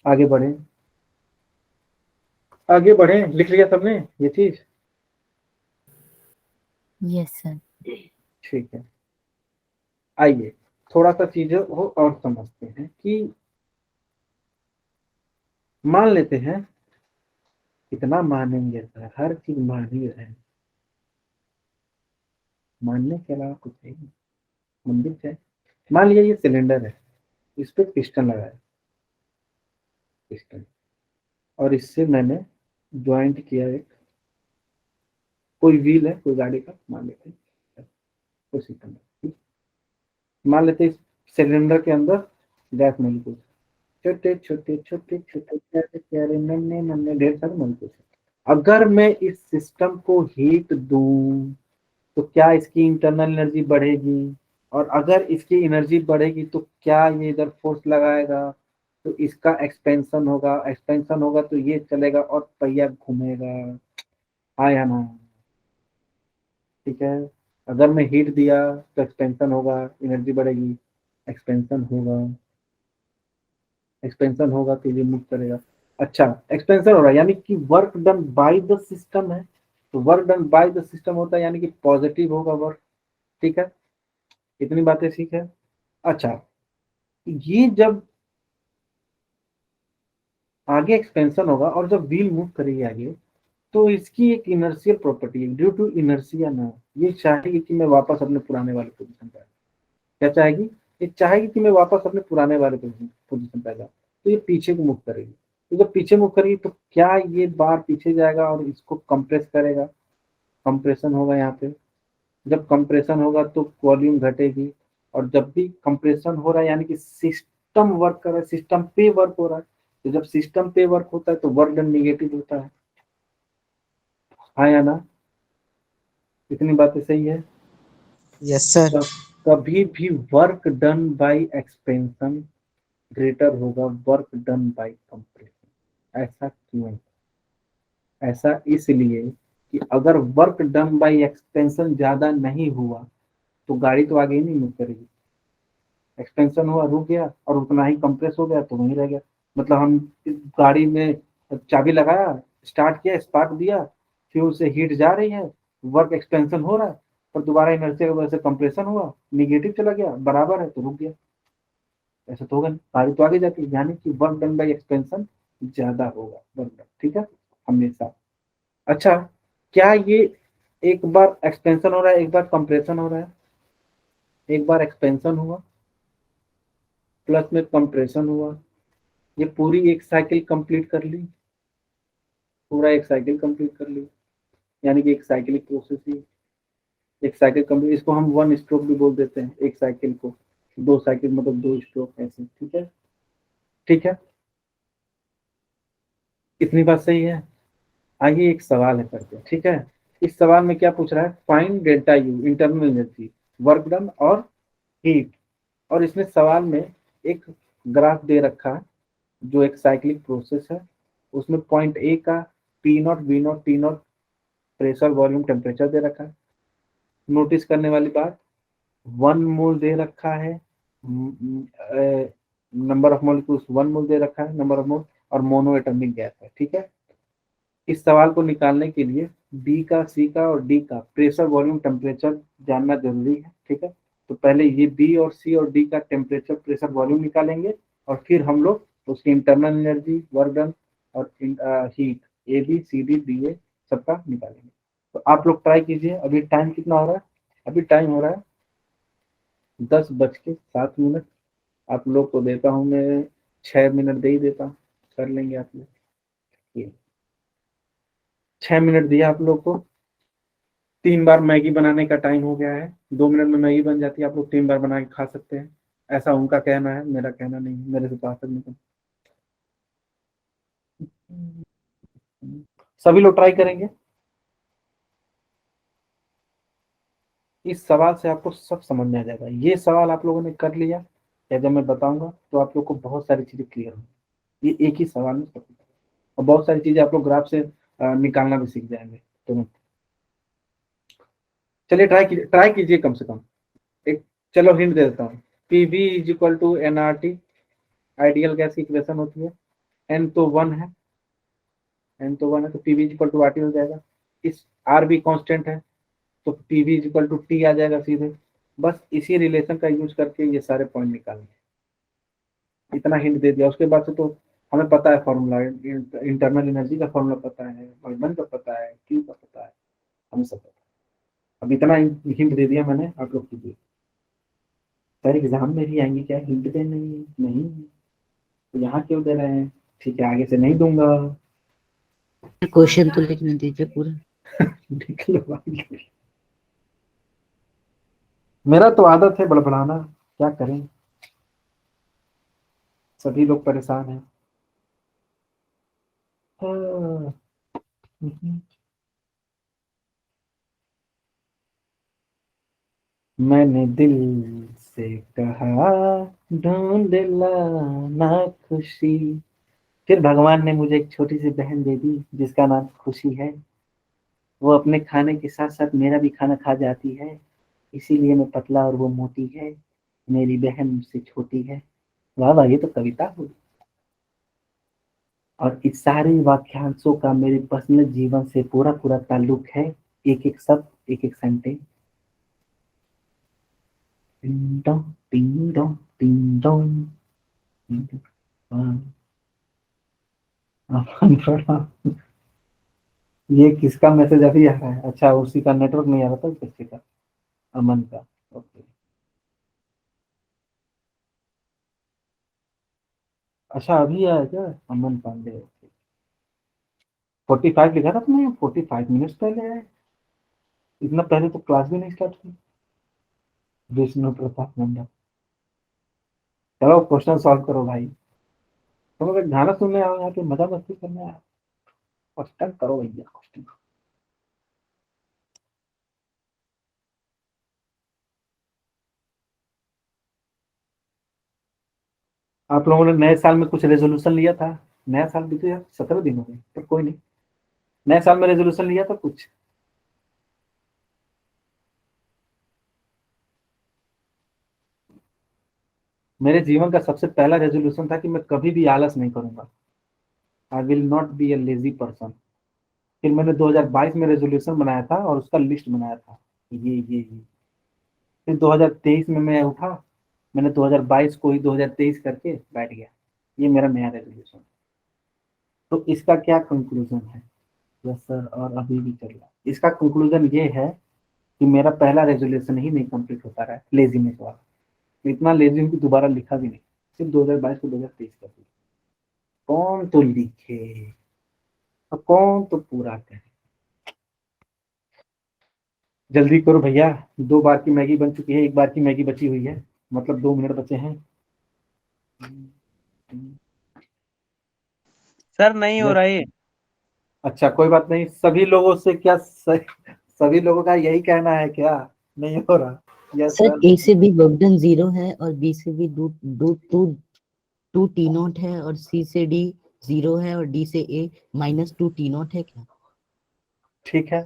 आगे बढ़े, आगे बढ़े, लिख लिया सबने ये चीज? Yes sir. ठीक है, आइए थोड़ा सा चीजें हो और समझते हैं कि मान लेते हैं, कितना मानेंगे सर, हर चीज मान ही रहे हैं, मानने के अलावा कुछ नहीं, मंदिर है। मान लिया ये सिलेंडर है, इस पे पिस्टन लगाया, पिस्टन, और इससे मैंने ज्वाइंट किया एक, कोई व्हील है कोई गाड़ी का, मान लेते हैं कोई सिस्टम है, मान लेते हैं इस सिलेंडर के अंदर गैस मॉलिक्यूल, छोटे छोटे छोटे छोटे प्यारे प्यारे नन्हे नन्हे ढेर सारे मॉलिक्यूल। अगर मैं इस सिस्टम को हीट दूं तो क्या इसकी इंटरनल एनर्जी बढ़ेगी? और अगर इसकी एनर्जी बढ़ेगी तो क्या ये इधर फोर्स लगाएगा, तो इसका एक्सपेंशन होगा, एक्सपेंशन होगा तो ये चलेगा और पहिया घूमेगा, हाँ या ना? ठीक है, अगर मैं हीट दिया तो एक्सपेंशन होगा, एनर्जी बढ़ेगी, एक्सपेंशन होगा, एक्सपेंशन होगा तो ये मूव करेगा। अच्छा, एक्सपेंशन हो रहा है यानी कि work done by the system है, तो work done by the system होता है यानी कि पॉजिटिव होगा वर्क। ठीक है, इतनी बातें ठीक है। अच्छा, ये जब आगे एक्सपेंशन होगा और जब व्हील मूव करेगी आगे, तो इसकी एक इनर्शियल प्रॉपर्टी है, ड्यू टू इनर्शिया ना, ये चाहेगी कि मैं वापस अपने पुराने वाले पोजीशन पे आ जाऊं। क्या चाहेगी? ये चाहेगी कि मैं वापस अपने पुराने वाले पोजीशन पे आ जाऊं, तो ये पीछे को मूव करेगी। तो जब पीछे मूव करेगी तो क्या ये बार पीछे जाएगा और इसको कंप्रेस करेगा, कंप्रेशन होगा यहाँ पे। जब कंप्रेशन होगा तो वॉल्यूम घटेगी, और जब भी कंप्रेशन हो रहा है यानी कि सिस्टम वर्क कर रहा है, सिस्टम पे वर्क हो रहा है, तो जब सिस्टम पे वर्क होता है तो वर्क डन निगेटिव होता है, हाँ या ना? इतनी बातें सही है? Yes sir. तो कभी भी work done by expansion greater होगा वर्क डन बाय कंप्रेशन। ऐसा क्यों? ऐसा इसलिए कि अगर वर्क डन बाय एक्सपेंशन ज्यादा नहीं हुआ तो गाड़ी तो आगे ही नहीं मूव करेगी। एक्सपेंशन हुआ, रुक गया, और उतना ही कंप्रेस हो गया तो वहीं रह गया। मतलब हम गाड़ी में चाबी लगाया, स्टार्ट किया, स्पार्क दिया, फिर उससे हीट जा रही है, वर्क एक्सपेंशन हो रहा है, और दोबारा इनर्शिया की वजह से कंप्रेशन हुआ, निगेटिव चला गया, बराबर है तो रुक गया। ऐसा तो होगा नहीं, सारी तो आगे जाती है, यानी कि वर्क डन बाई एक्सपेंशन ज्यादा होगा वर्क डन, ठीक है, हमेशा। अच्छा, क्या ये एक बार एक्सपेंशन हो रहा है, एक बार कंप्रेशन हो रहा है? एक बार एक्सपेंशन हुआ प्लस में कंप्रेशन हुआ, ये पूरी एक साइकिल कंप्लीट कर ली, पूरा एक साइकिल कंप्लीट कर ली, यानी कि एक साइकिलिक प्रोसेस ही, एक साइकिल कंप्लीट। इसको हम वन स्ट्रोक भी बोल देते हैं, एक साइकिल को, दो साइकिल मतलब दो स्ट्रोक ऐसे, ठीक है, ठीक है, इतनी बात सही है। आइए एक सवाल है करते हैं, ठीक है। इस सवाल में क्या पूछ रहा है, find delta U, internal energy, work done और हीट। और इसमें सवाल में एक ग्राफ दे रखा है जो एक साइक्लिक प्रोसेस है, उसमें पॉइंट ए का P naught B naught T naught pressure volume temperature दे रखा है। नोटिस करने वाली बात, 1 मोल दे रखा है, नंबर ऑफ मॉलिक्यूल्स 1 मोल दे रखा है, नंबर ऑफ मोल, और मोनो एटॉमिक गैस है, ठीक है। इस सवाल को निकालने के लिए बी का, सी का और डी का प्रेशर वॉल्यूम टेम्परेचर जानना जरूरी है, ठीक है। तो पहले ये बी और सी और डी का टेम्परेचर प्रेशर वॉल्यूम निकालेंगे, और फिर हम लोग उसकी इंटरनल एनर्जी, वर्क डन और heat, A B C D D A सबका निकालेंगे। तो आप लोग ट्राई कीजिए। अभी टाइम कितना हो रहा है? अभी टाइम हो रहा है 10:07। आप लोग को देता हूँ मैं 6 मिनट दे ही देता हूँ, कर लेंगे आप लोग। ये 6 मिनट दिया आप लोग को। 3 बार मैगी बनाने का टाइम हो गया है, 2 मिनट में मैगी बन जाती है, आप लोग 3 बार बना के खा सकते हैं, ऐसा उनका कहना है, मेरा कहना नहीं है, मेरे से तो आसक नहीं। सभी लोग ट्राई करेंगे। इस सवाल से आपको सब समझ में आ जाएगा। ये सवाल आप लोगों ने कर लिया या जब मैं बताऊंगा तो आप लोग को बहुत सारी चीजें क्लियर होंगी। ये एक ही सवाल में सब, और बहुत सारी चीजें आप लोग ग्राफ से निकालना भी सीख जाएंगे तुरंत। चलिए ट्राई कीजिए कम से कम एक। चलो हिंट दे देता हूँ, P V is equal to N R T, ideal gas की इक्वेशन होती है। एन तो 1 है, एन तो 1 है, तो P V is equal to R T हो जाएगा। इस आर भी कांस्टेंट है, तो P V is equal to T आ जाएगा सीधे। बस इसी रिलेशन का यूज करके ये सारे पॉइंट निकालने, इतना हिंट दे दिया। उसके बाद से तो हमें पता है फॉर्मूला, इंटरनल एनर्जी का फॉर्मूला पता है, वर्क का पता है, क्यू का पता है, हमें सब पता है। अब इतना हिंट दे दिया मैंने, आप लोग कीजिए। सर एग्जाम में भी आएंगे क्या हिंट दे? नहीं नहीं, तो यहाँ क्यों दे रहे हैं? ठीक है, आगे से नहीं दूंगा। क्वेश्चन तो लिखने दीजिए पूरा। लिख लो भाई। मेरा तो आदत है बड़बड़ाना, क्या करें, सभी लोग परेशान हैं। हाँ, मैंने दिल से कहा ढूंढ लाना खुशी, फिर भगवान ने मुझे एक छोटी सी बहन दे दी जिसका नाम खुशी है। वो अपने खाने के साथ साथ मेरा भी खाना खा जाती है, इसीलिए मैं पतला और वो मोटी है, मेरी बहन मुझसे छोटी है। वाह वाह, ये तो कविता हुई। और इस सारे वाक्यांशों का मेरे पर्सनल जीवन से पूरा पूरा ताल्लुक है, एक एक शब्द, एक एक सेंटेंस। टिंग डोंग टिंग डोंग टिंग डोंग टिंग डोंग। ये किसका मैसेज अभी आ रहा है? अच्छा, उसी का नेटवर्क नहीं आ रहा था बच्चे का, अमन का। ओके, अच्छा अभी आया क्या? अमन पांडे। 45 लिखा था तुमने, 45 मिनट्स पहले आया। इतना पहले तो क्लास भी नहीं स्टार्ट हुई। विष्णु प्रताप नंदा, चलो क्वेश्चन सॉल्व करो भाई। तुम अगर गाना सुनने आओ यहाँ पे, मजा मस्ती करने आओ, क्वेश्चन करो भैया, क्वेश्चन। आप लोगों ने नए साल में कुछ रेजोल्यूशन लिया था? नया साल बीते 17 दिन हो गए, पर कोई नहीं। नए साल में रेजोल्यूशन लिया था कुछ? मेरे जीवन का सबसे पहला रेजोल्यूशन था कि मैं कभी भी आलस नहीं करूंगा, I will not be a lazy person. फिर मैंने 2022 में रेजोल्यूशन बनाया था और उसका लिस्ट बनाया था, ये फिर 2023 में मैं उठा, मैंने 2022 को ही 2023 करके बैठ गया। ये मेरा नया रेजोल्यूशन। तो इसका क्या कंक्लूजन है? यस सर, और अभी भी चल रहा है। इसका कंक्लूजन ये है कि मेरा पहला रेजोल्यूशन ही नहीं कंप्लीट होता रहा है, लेजीनेस वाला। तो इतना लेजी हूँ कि दोबारा लिखा भी नहीं, सिर्फ 2022 को 2023 कर दिया। कौन तो लिखे और कौन तो पूरा करे? जल्दी करो भैया, 2 बार की मैगी बन चुकी है, 1 बार की मैगी बची हुई है, मतलब 2 मिनट बचे हैं। सर नहीं हो रहा है। अच्छा कोई बात नहीं, सभी लोगों से क्या सभी लोगों का यही कहना है क्या? नहीं हो रहा? Yes sir sir. ए से बी वर्क डन 0 है और बी से बी टू टी नॉट है और सी से डी 0 है और डी से ए -2 टी नॉट है क्या? ठीक है,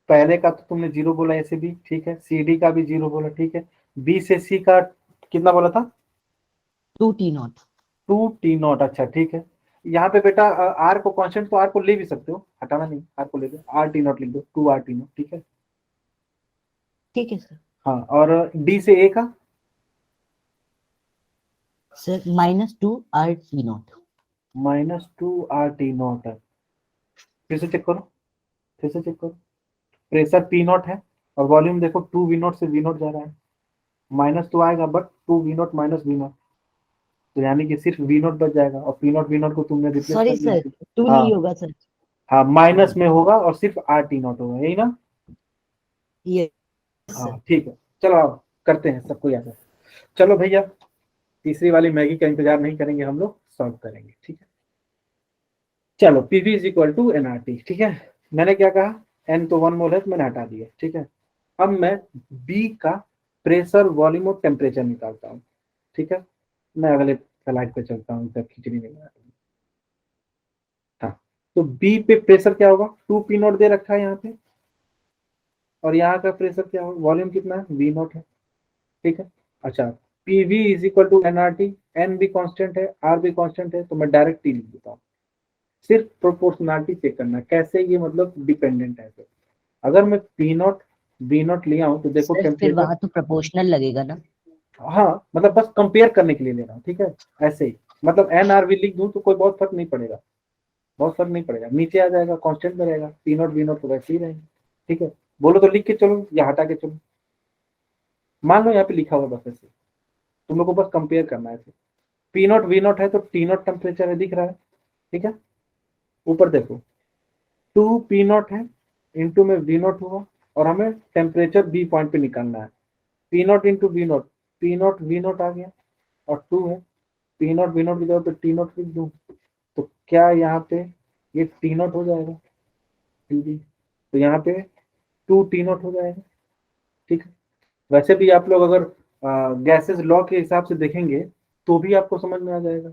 पहले का तो तुमने 0 बोला, ऐसे भी ठीक है, सी डी का भी 0 बोला, ठीक है। बी से सी का कितना बोला था? 2 टी नॉट। 2 T not. अच्छा ठीक है, यहाँ पे बेटा आर को कांस्टेंट, तो आर को ले भी सकते हो, हटाना नहीं, आर को ले दो, आर टी नॉट लिख दो, 2 आर टी नॉट, ठीक है। ठीक है सर। हाँ, और डी से ए का? Sir -2 R T not. -2 R T not है। फिर से चेक करो, फिर से चेक करो। प्रेशर पी नॉट है और वॉल्यूम देखो 2 वी नॉट से वी नॉट जा रहा है, माइनस तो आएगा but 2 V naught minus V naught, तो यानी कि सिर्फ वी नॉट बच जाएगा, और पी नॉट वी नॉट को तुमने रिप्लेस सॉरी कर दिया। सर, 2 हाँ नहीं होगा सर। हाँ, माइनस में होगा और सिर्फ आर टी नॉट होगा, यही ना? ये हाँ ठीक है, चलो आप करते हैं, सबको याद है। चलो भैया, तीसरी वाली मैगी का इंतजार नहीं करेंगे, हम लोग सॉल्व करेंगे, ठीक है। चलो PV is equal to NRT, ठीक है। मैंने क्या कहा, एन तो 1 मोल है तो मैंने हटा दिया, ठीक है। अब मैं बी का प्रेशर, वॉल्यूम और टेम्परेचर निकालता हूँ, ठीक है। मैं अगले स्लाइड पे चलता हूँ, सब खिचड़ी नहीं बना। हाँ, तो बी पे प्रेशर क्या होगा, 2 पी नॉट दे रखा है यहाँ पे, और यहाँ का प्रेशर क्या होगा, वॉल्यूम कितना है, वी नॉट है, ठीक है। अच्छा, P V is equal to N R T, N भी कॉन्स्टेंट है, आर भी कॉन्स्टेंट है, तो मैं डायरेक्ट टी लिख देता हूँ। सिर्फ प्रोपोर्शनलिटी चेक करना है, कैसे ये मतलब डिपेंडेंट है। तो अगर मैं पी नॉट बी नॉट लिया हूँ तो देखो सर फिर टेम्परेचर, वहां तो प्रोपोर्शनल लगेगा ना? हाँ मतलब बस कंपेयर करने के लिए ले रहा हूँ, ठीक है। ऐसे ही मतलब एन आर वी लिख दूँ तो कोई बहुत फर्क नहीं पड़ेगा, बहुत फर्क नहीं पड़ेगा, नीचे आ जाएगा, कांस्टेंट में रहेगा, पी नॉट बी नॉट तो वैसे ही रहेंगे, ठीक है। बोलो तो लिख के चलो या हटा के चलो, मान लो यहाँ पे लिखा हुआ बस ऐसे, तुम लोग को बस कंपेयर करना है। पी नॉट वी नॉट है तो टी नॉट टेम्परेचर है, दिख रहा है, ठीक है। ऊपर देखो 2 पी नॉट है, इंटू में वी नॉट हुआ, और हमें टेम्परेचर बी पॉइंट पे निकालना है। P naught into V naught, P naught V naught आ गया, और 2 है, पी नॉट वी नॉट की जगह पे टी नॉट लिख दूँ तो क्या यहाँ पे ये टी नॉट हो जाएगा, तो यहाँ पे 2 टी नॉट हो जाएगा, ठीक है। वैसे भी आप लोग अगर गैसेस लॉ के हिसाब से देखेंगे तो भी आपको समझ में आ जाएगा,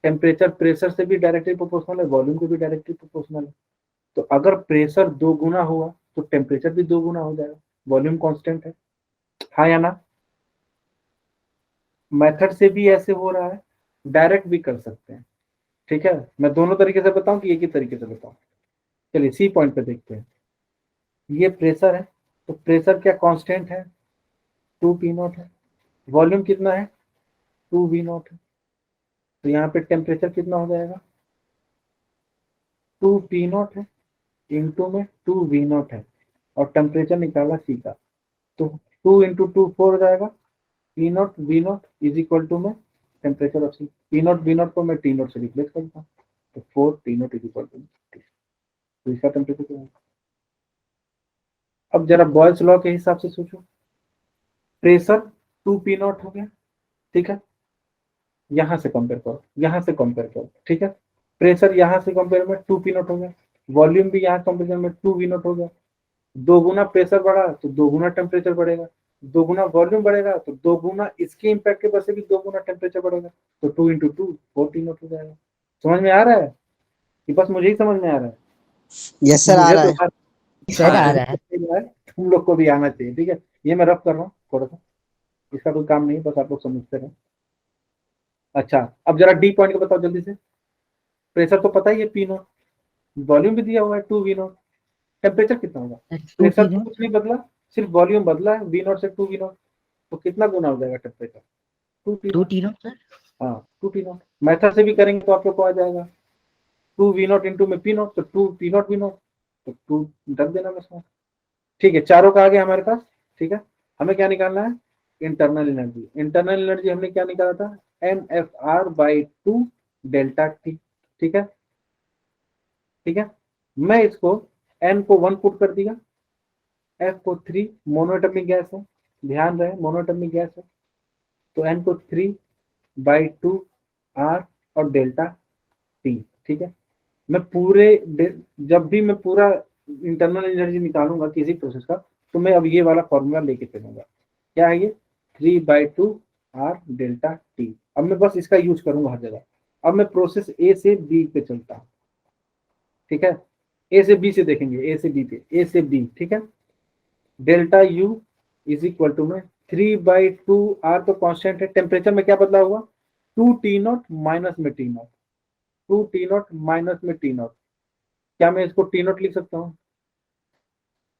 टेम्परेचर प्रेशर से भी डायरेक्टली प्रोपोर्शनल है, वॉल्यूम को भी डायरेक्टली प्रोपोर्शनल है। तो अगर प्रेशर 2 गुना हुआ तो टेम्परेचर भी 2 गुना हो जाएगा, वॉल्यूम कांस्टेंट है, हाँ या ना? मेथड से भी ऐसे हो रहा है, डायरेक्ट भी कर सकते हैं, ठीक है। मैं दोनों तरीके से बताऊं कि एक ही तरीके से बताऊं? चलिए सी पॉइंट पे देखते हैं। ये प्रेशर है, तो प्रेशर क्या कांस्टेंट है, 2 पी नॉट है, वॉल्यूम कितना है, 2 वी नॉट है, तो यहाँ पे टेम्परेचर कितना हो जाएगा, 2 पी नॉट है, इंटू में 2 वी नॉट है, और टेम्परेचर निकाला सी का, तो 2 इंटू 2 4 हो जाएगा, P naught V naught is equal to में temperature of C, P naught V naught को मैं टी नॉट से रिप्लेस करता हूँ, तो 4 T naught is equal to, तो इसका टेम्परेचर क्या है। अब जरा बॉयल्स लॉ के हिसाब से सोचो, प्रेशर 2 पी नॉट हो गया, ठीक है। यहां से कंपेयर करो, यहां से कंपेयर करो, ठीक है। प्रेशर यहां से कंपेयर में 2 पी नॉट हो गया, वॉल्यूम भी यहाँ कंपेरिजन में 2 वी नॉट हो गया, 2 गुना प्रेशर बढ़ा तो 2 गुना टेम्परेचर बढ़ेगा, 2 गुना वॉल्यूम बढ़ेगा तो 2 गुना इसके इम्पैक्ट के वजह से भी 2 गुना टेम्परेचर बढ़ेगा, तो 2 इंटू 2 4 टी नॉट हो जाएगा। समझ में आ रहा है कि बस मुझे ही समझ में आ रहा है? यस सर, आ मुझे रहा तो है। सर आ रहा है। तुम लोग को भी आना चाहिए, ठीक है। ये मैं रफ कर रहा हूँ थोड़ा सा, इसका कोई काम नहीं, बस आप लोग समझते रहे। अच्छा, अब जरा डी पॉइंट को बताओ जल्दी से। प्रेशर तो पता ही है पी नॉट, वॉल्यूम भी दिया हुआ है 2 वी नॉट, टेम्परेचर कितना होगा, 2 प्रेशर टी तो नॉट। कुछ नहीं बदला, सिर्फ वॉल्यूम बदला है, वी नॉट से 2v0, तो कितना गुना हो जाएगा temperature? 2t two naught. T naught sir. हाँ 2t नॉट। मेथड से भी करेंगे तो आप लोग को आ जाएगा 2v0 इंटू में p0, तो 2t0 v0, तो 2 रख देना बस में। ठीक है, चारों का आ गया हमारे पास। ठीक है, हमें क्या निकालना है? Internal energy. इंटरनल एनर्जी हमने क्या निकाला था? mfr/2 delta T. ठीक है, ठीक है, मैं इसको n को 1 पुट कर दिया, f को 3, मोनोएटॉमिक गैस है, ध्यान रहे मोनोएटॉमिक गैस है, तो n को 3/2 r और डेल्टा टी। ठीक है, मैं जब भी मैं पूरा इंटरनल एनर्जी निकालूंगा किसी प्रोसेस का, तो मैं अब ये वाला फॉर्मूला लेके चलूंगा। क्या है ये? 3/2 आर डेल्टा टी। अब मैं बस इसका यूज करूंगा हर जगह। अब मैं प्रोसेस ए से बी पे चलता हूँ। ठीक है, ए से बी से देखेंगे, ए से बी पे, ए से बी। ठीक है, delta U is equal to में 3/2 आर तो कांस्टेंट है, टेम्परेचर में क्या बदला हुआ? 2t0 माइनस में t0, 2t0 माइनस में t0। क्या मैं इसको t0 लिख सकता हूँ?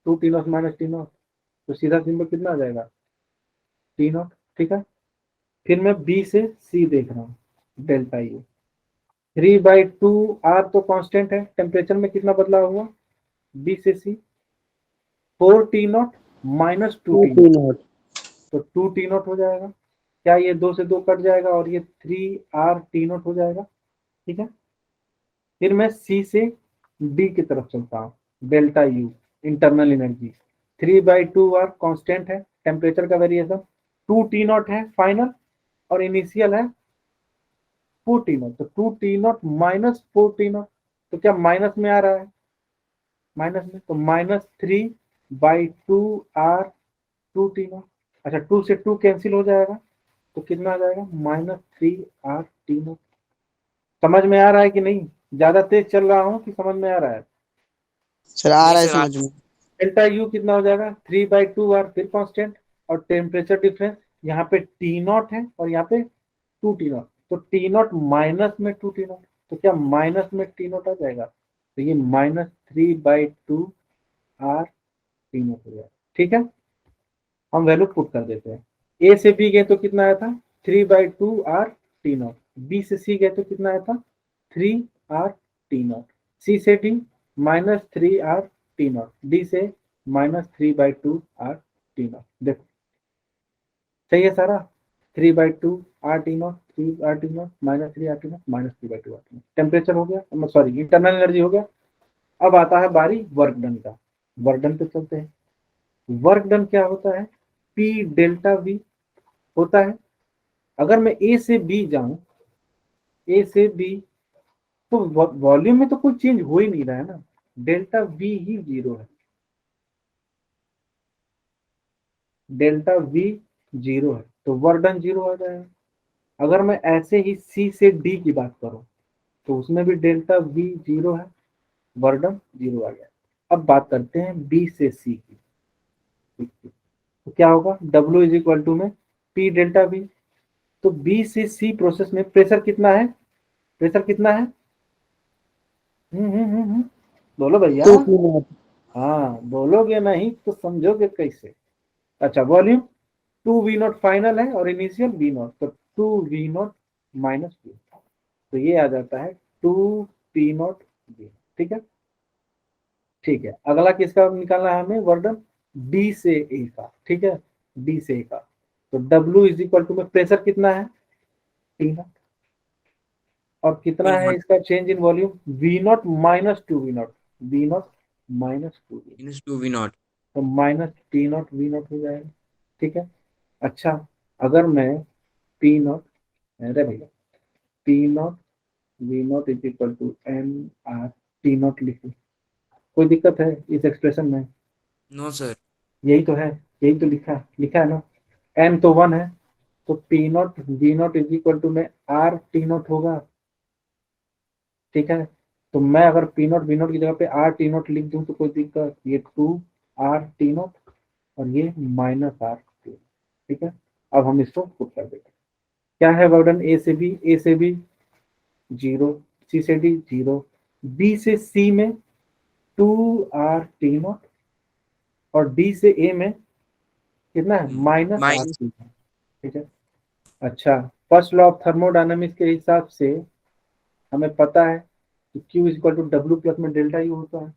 2t0 माइनस t0, तो सीधा सिंबल कितना आ जाएगा? t0। ठीक है, फिर मैं बी से सी देख रहा हूँ, डेल्टा यू 3/2 आर तो कांस्टेंट है, टेम्परेचर में कितना बदला हुआ? बी से सी 4t0 माइनस 2t0, नॉट तो 2t0 हो जाएगा। क्या ये 2 से 2 कट जाएगा और ये 3r/t0 हो जाएगा। ठीक है, फिर मैं सी से डी की तरफ चलता हूँ, delta U internal energy 3/2 R constant है, टेम्परेचर का वेरिएशन 2t0 है फाइनल, और इनिशियल है 4t0, तो 2t0 माइनस 4t0, तो क्या माइनस में आ रहा है? माइनस में, तो -3/2 आर 2t0। अच्छा, 2 से 2 कैंसिल हो जाएगा, तो कितना आ जाएगा? -3r/t0। समझ में आ रहा है कि नहीं? ज्यादा तेज चल रहा हूँ कि समझ में आ रहा है? सर आ रहा है समझ में। डेल्टा यू कितना हो जाएगा? 3/2 आर, फिर कांस्टेंट, और टेम्परेचर डिफरेंस यहाँ पे t0 है और यहाँ पे 2t0, तो t0 माइनस में 2t0, तो क्या माइनस में t0 आ जाएगा? तो ये -3/2 आर t0 हो जाएगा। ठीक है, हम वैल्यू पुट कर देते हैं। ए से बी गए तो कितना आया था? 3/2 आर t0। बी से सी गए तो कितना आया था? 3r t0। सी से डी -3r t0। डी से -3/2 r t0। देखो सही है सारा? 3/2 r t0, 3r t0, -3r t0, -3/2 r t0। Temperature हो गया, सॉरी इंटरनल एनर्जी हो गया। अब आता है बारी वर्क डन का। वर्क डन पे चलते हैं। वर्क डन क्या होता है? P डेल्टा V होता है। अगर मैं A से B जाऊं, A से B, तो वॉल्यूम में तो कोई चेंज हो ही नहीं रहा है ना, डेल्टा V ही 0 है, डेल्टा V 0 है, तो वर्क डन 0 आ जाएगा। अगर मैं ऐसे ही C से D की बात करूं, तो उसमें भी डेल्टा V 0 है, वर्क डन 0 आ गया। अब बात करते हैं B से C की। तो क्या होगा? W इज इक्वल टू में P डेल्टा V। तो B से C प्रोसेस में प्रेशर कितना है? प्रेशर कितना है? बोलो भैया। 2 नॉट हाँ, बोलोगे नहीं तो समझोगे कैसे? अच्छा, वॉल्यूम 2v0 फाइनल है और इनिशियल v0, तो 2v0 माइनस v, तो ये आ जाता है 2p0 v। ठीक है, ठीक है, अगला किसका निकालना है हमें? वर्डन डी से ए का। ठीक है, डी से ए का, तो W इज इक्वल टू में प्रेशर कितना है? T0, और कितना है इसका change in volume? v0 minus 2v0, v0 minus 2v, -2v0। तो -t0 v0 हो जाएगा। ठीक है, अच्छा, अगर मैं p0, अरे भैया, p0 v0 is equal to mr t0 लिखूं, कोई दिक्कत है इस एक्सप्रेशन में? No sir. यही तो है, यही तो लिखा है ना। n तो 1 है, तो p0 v0 is equal to में r t0 होगा। ठीक है, तो मैं अगर p0 v0 की जगह पे r t0 लिख दूं तो कोई दिक्कत? ये 2r t0 और ये -r t0। ठीक है, अब हम इसको पुट कर देते हैं। क्या है वर्डन? ए से बी, ए से बी 0, सी से डी 0, बी से सी में 2r t0 और डी से ए में कितना है, माइनस आर माइनस टी। ठीक है। अच्छा, फर्स्ट लॉ ऑफ थर्मोडायनामिक्स के हिसाब से हमें पता है कि Q is equal to W plus में डेल्टा यू होता है।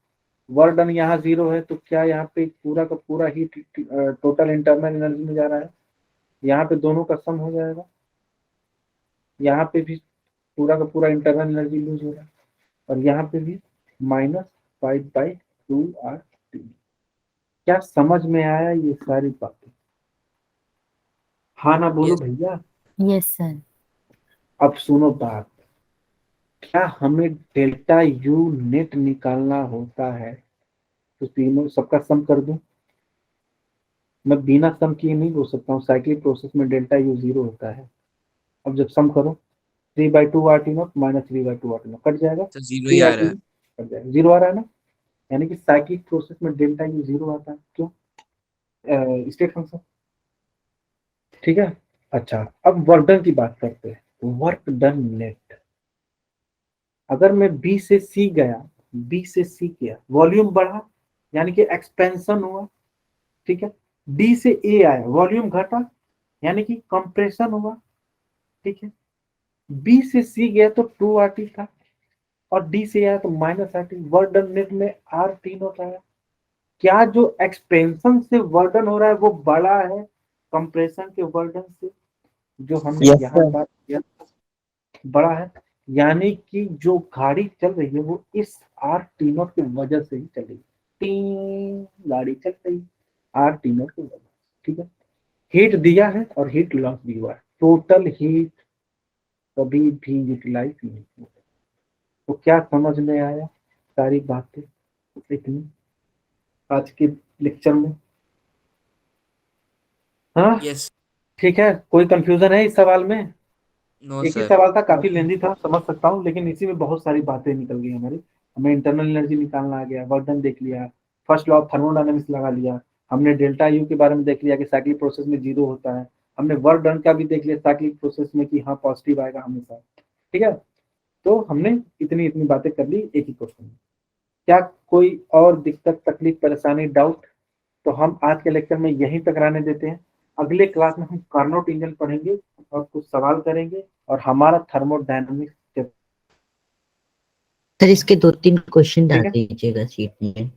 वर्क डन यहाँ 0 है, तो क्या यहाँ पे पूरा का पूरा हीट टोटल इंटरनल एनर्जी में जा रहा है, यहाँ पे दोनों का सम हो जाएगा, यहाँ पे भी पूरा का पूरा इंटरनल एनर्जी लूज हो रहा है, और यहाँ पे भी -5/2 RT। क्या समझ में आया ये सारी बातें? हाँ ना बोलो Yes. भैया। Yes sir. अब सुनो बात, क्या हमें डेल्टा यू नेट निकालना होता है तो तीनों सबका सम कर दूं? मैं बिना सम किए नहीं बोल सकता हूँ, साइक्लिक प्रोसेस में डेल्टा यू 0 होता है। अब जब सम करो 3/2 RT not minus 3/2 RT not cut जाएगा, तो 0 ही आ रहा है। कट जाएगा, 0 आ रहा है ना, यानी कि साइक्लिक प्रोसेस में डेल्टा यू 0 आता है। क्यों? State function. ठीक है। अच्छा, अब वर्क डन की बात करते हैं। वर्क डन नेट, अगर मैं बी से सी गया, बी से सी किया, वॉल्यूम बढ़ा यानी कि एक्सपेंशन हुआ। ठीक है। डी से ए आया, वॉल्यूम घटा यानी कि कंप्रेशन हुआ। ठीक है। बी से सी गया तो 2 RT था, और डी से आया तो -RT। वर्क डन नेट में RT नॉट आया। क्या जो एक्सपेंशन से वर्डन हो रहा है वो बड़ा है कंप्रेशन के वर्डन से, जो हमने Yes, यहाँ sir. बात किया बड़ा है, यानी कि जो गाड़ी चल रही है वो इस RT नॉट की वजह से ही चल रही है। टीं, गाड़ी चल रही RT नॉट की वजह से। ठीक है। हीट दिया है और हीट लॉस भी हुआ है, टोटल हीट कभी भी यूटिलाइज नहीं हुआ। तो क्या समझ में आया सारी बातें इतनी आज के लेक्चर में? हाँ यस। ठीक है। कोई कंफ्यूजन है इस सवाल में? नो एक ही सर। सवाल था, काफी लेंदी था, समझ सकता हूँ, लेकिन इसी में बहुत सारी बातें निकल गई हमारी। हमें इंटरनल एनर्जी निकालना आ गया, वर्क डन देख लिया, फर्स्ट लॉ ऑफ थर्मोडायनामिक्स लगा लिया, हमने डेल्टा यू के बारे में देख लिया कि साइक्लिक प्रोसेस में 0 होता है, हमने वर्क डन का भी देख लिया साइक्लिक प्रोसेस में कि हाँ पॉजिटिव आएगा हमेशा। ठीक है। तो हमने इतनी इतनी बातें कर ली एक ही क्वेश्चन में। क्या कोई और दिक्कत, तकलीफ, परेशानी, डाउट? तो हम आज के लेक्चर में यहीं तक रहने देते हैं। अगले क्लास में हम कार्नोट इंजन पढ़ेंगे और कुछ सवाल करेंगे, और हमारा थर्मोडायनामिक्स। सर इसके 2-3 क्वेश्चन डाल ठीक है। दीजिएगा शीट में।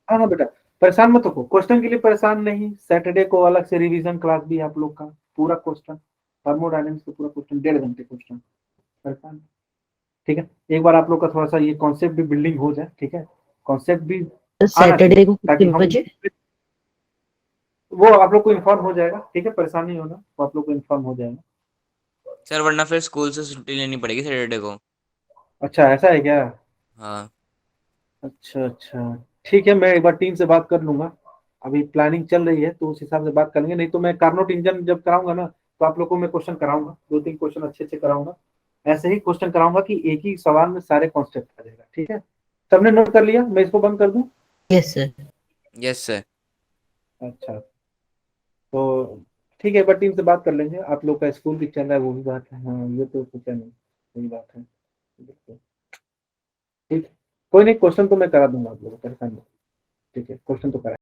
हाँ हाँ बेटा, परेशान मत हो, क्वेश्चन के लिए परेशान नहीं। सैटरडे को अलग से रिवीजन क्लास भी है आप लोग का, पूरा क्वेश्चन थर्मोडायनामिक्स का पूरा क्वेश्चन 1.5 घंटे क्वेश्चन। परेशान? ठीक है। एक बार आप लोग का थोड़ा सा ये कॉन्सेप्ट भी बिल्डिंग हो जाए। ठीक है। कॉन्सेप्ट भी तो आना चाहिए सैटरडे को ताकि कितने हम, बजे? वो आप लोग को इन्फॉर्म हो जाएगा। ठीक है, परेशान नहीं होना, वो आप लोग को इन्फॉर्म हो जाएगा। सर वरना फिर स्कूल से छुट्टी लेनी पड़ेगी सैटरडे को। अच्छा ऐसा है क्या? हाँ। अच्छा अच्छा, ठीक है, मैं एक बार टीम से बात कर लूंगा। अभी प्लानिंग चल रही है तो उस हिसाब से बात कर लेंगे। नहीं तो मैं कार्नोट इंजन जब कराऊंगा ना, तो आप लोग को मैं क्वेश्चन कराऊंगा, 2-3 क्वेश्चन अच्छे अच्छे कराऊंगा। ऐसे ही क्वेश्चन कराऊंगा कि एक ही सवाल में सारे कॉन्सेप्ट आ जाएगा। ठीक है। सबने नोट कर लिया? मैं इसको बंद कर दूं? Yes sir. Yes sir. अच्छा, तो ठीक है, एक बार टीम से बात कर लेंगे। आप लोग का स्कूल भी चल रहा है, वो भी बात है। हाँ ये तो सोचा नहीं, सही बात है। ठीक, कोई नहीं, क्वेश्चन तो मैं करा दूंगा आप लोगों को, परेशान नहीं। ठीक है, क्वेश्चन तो करा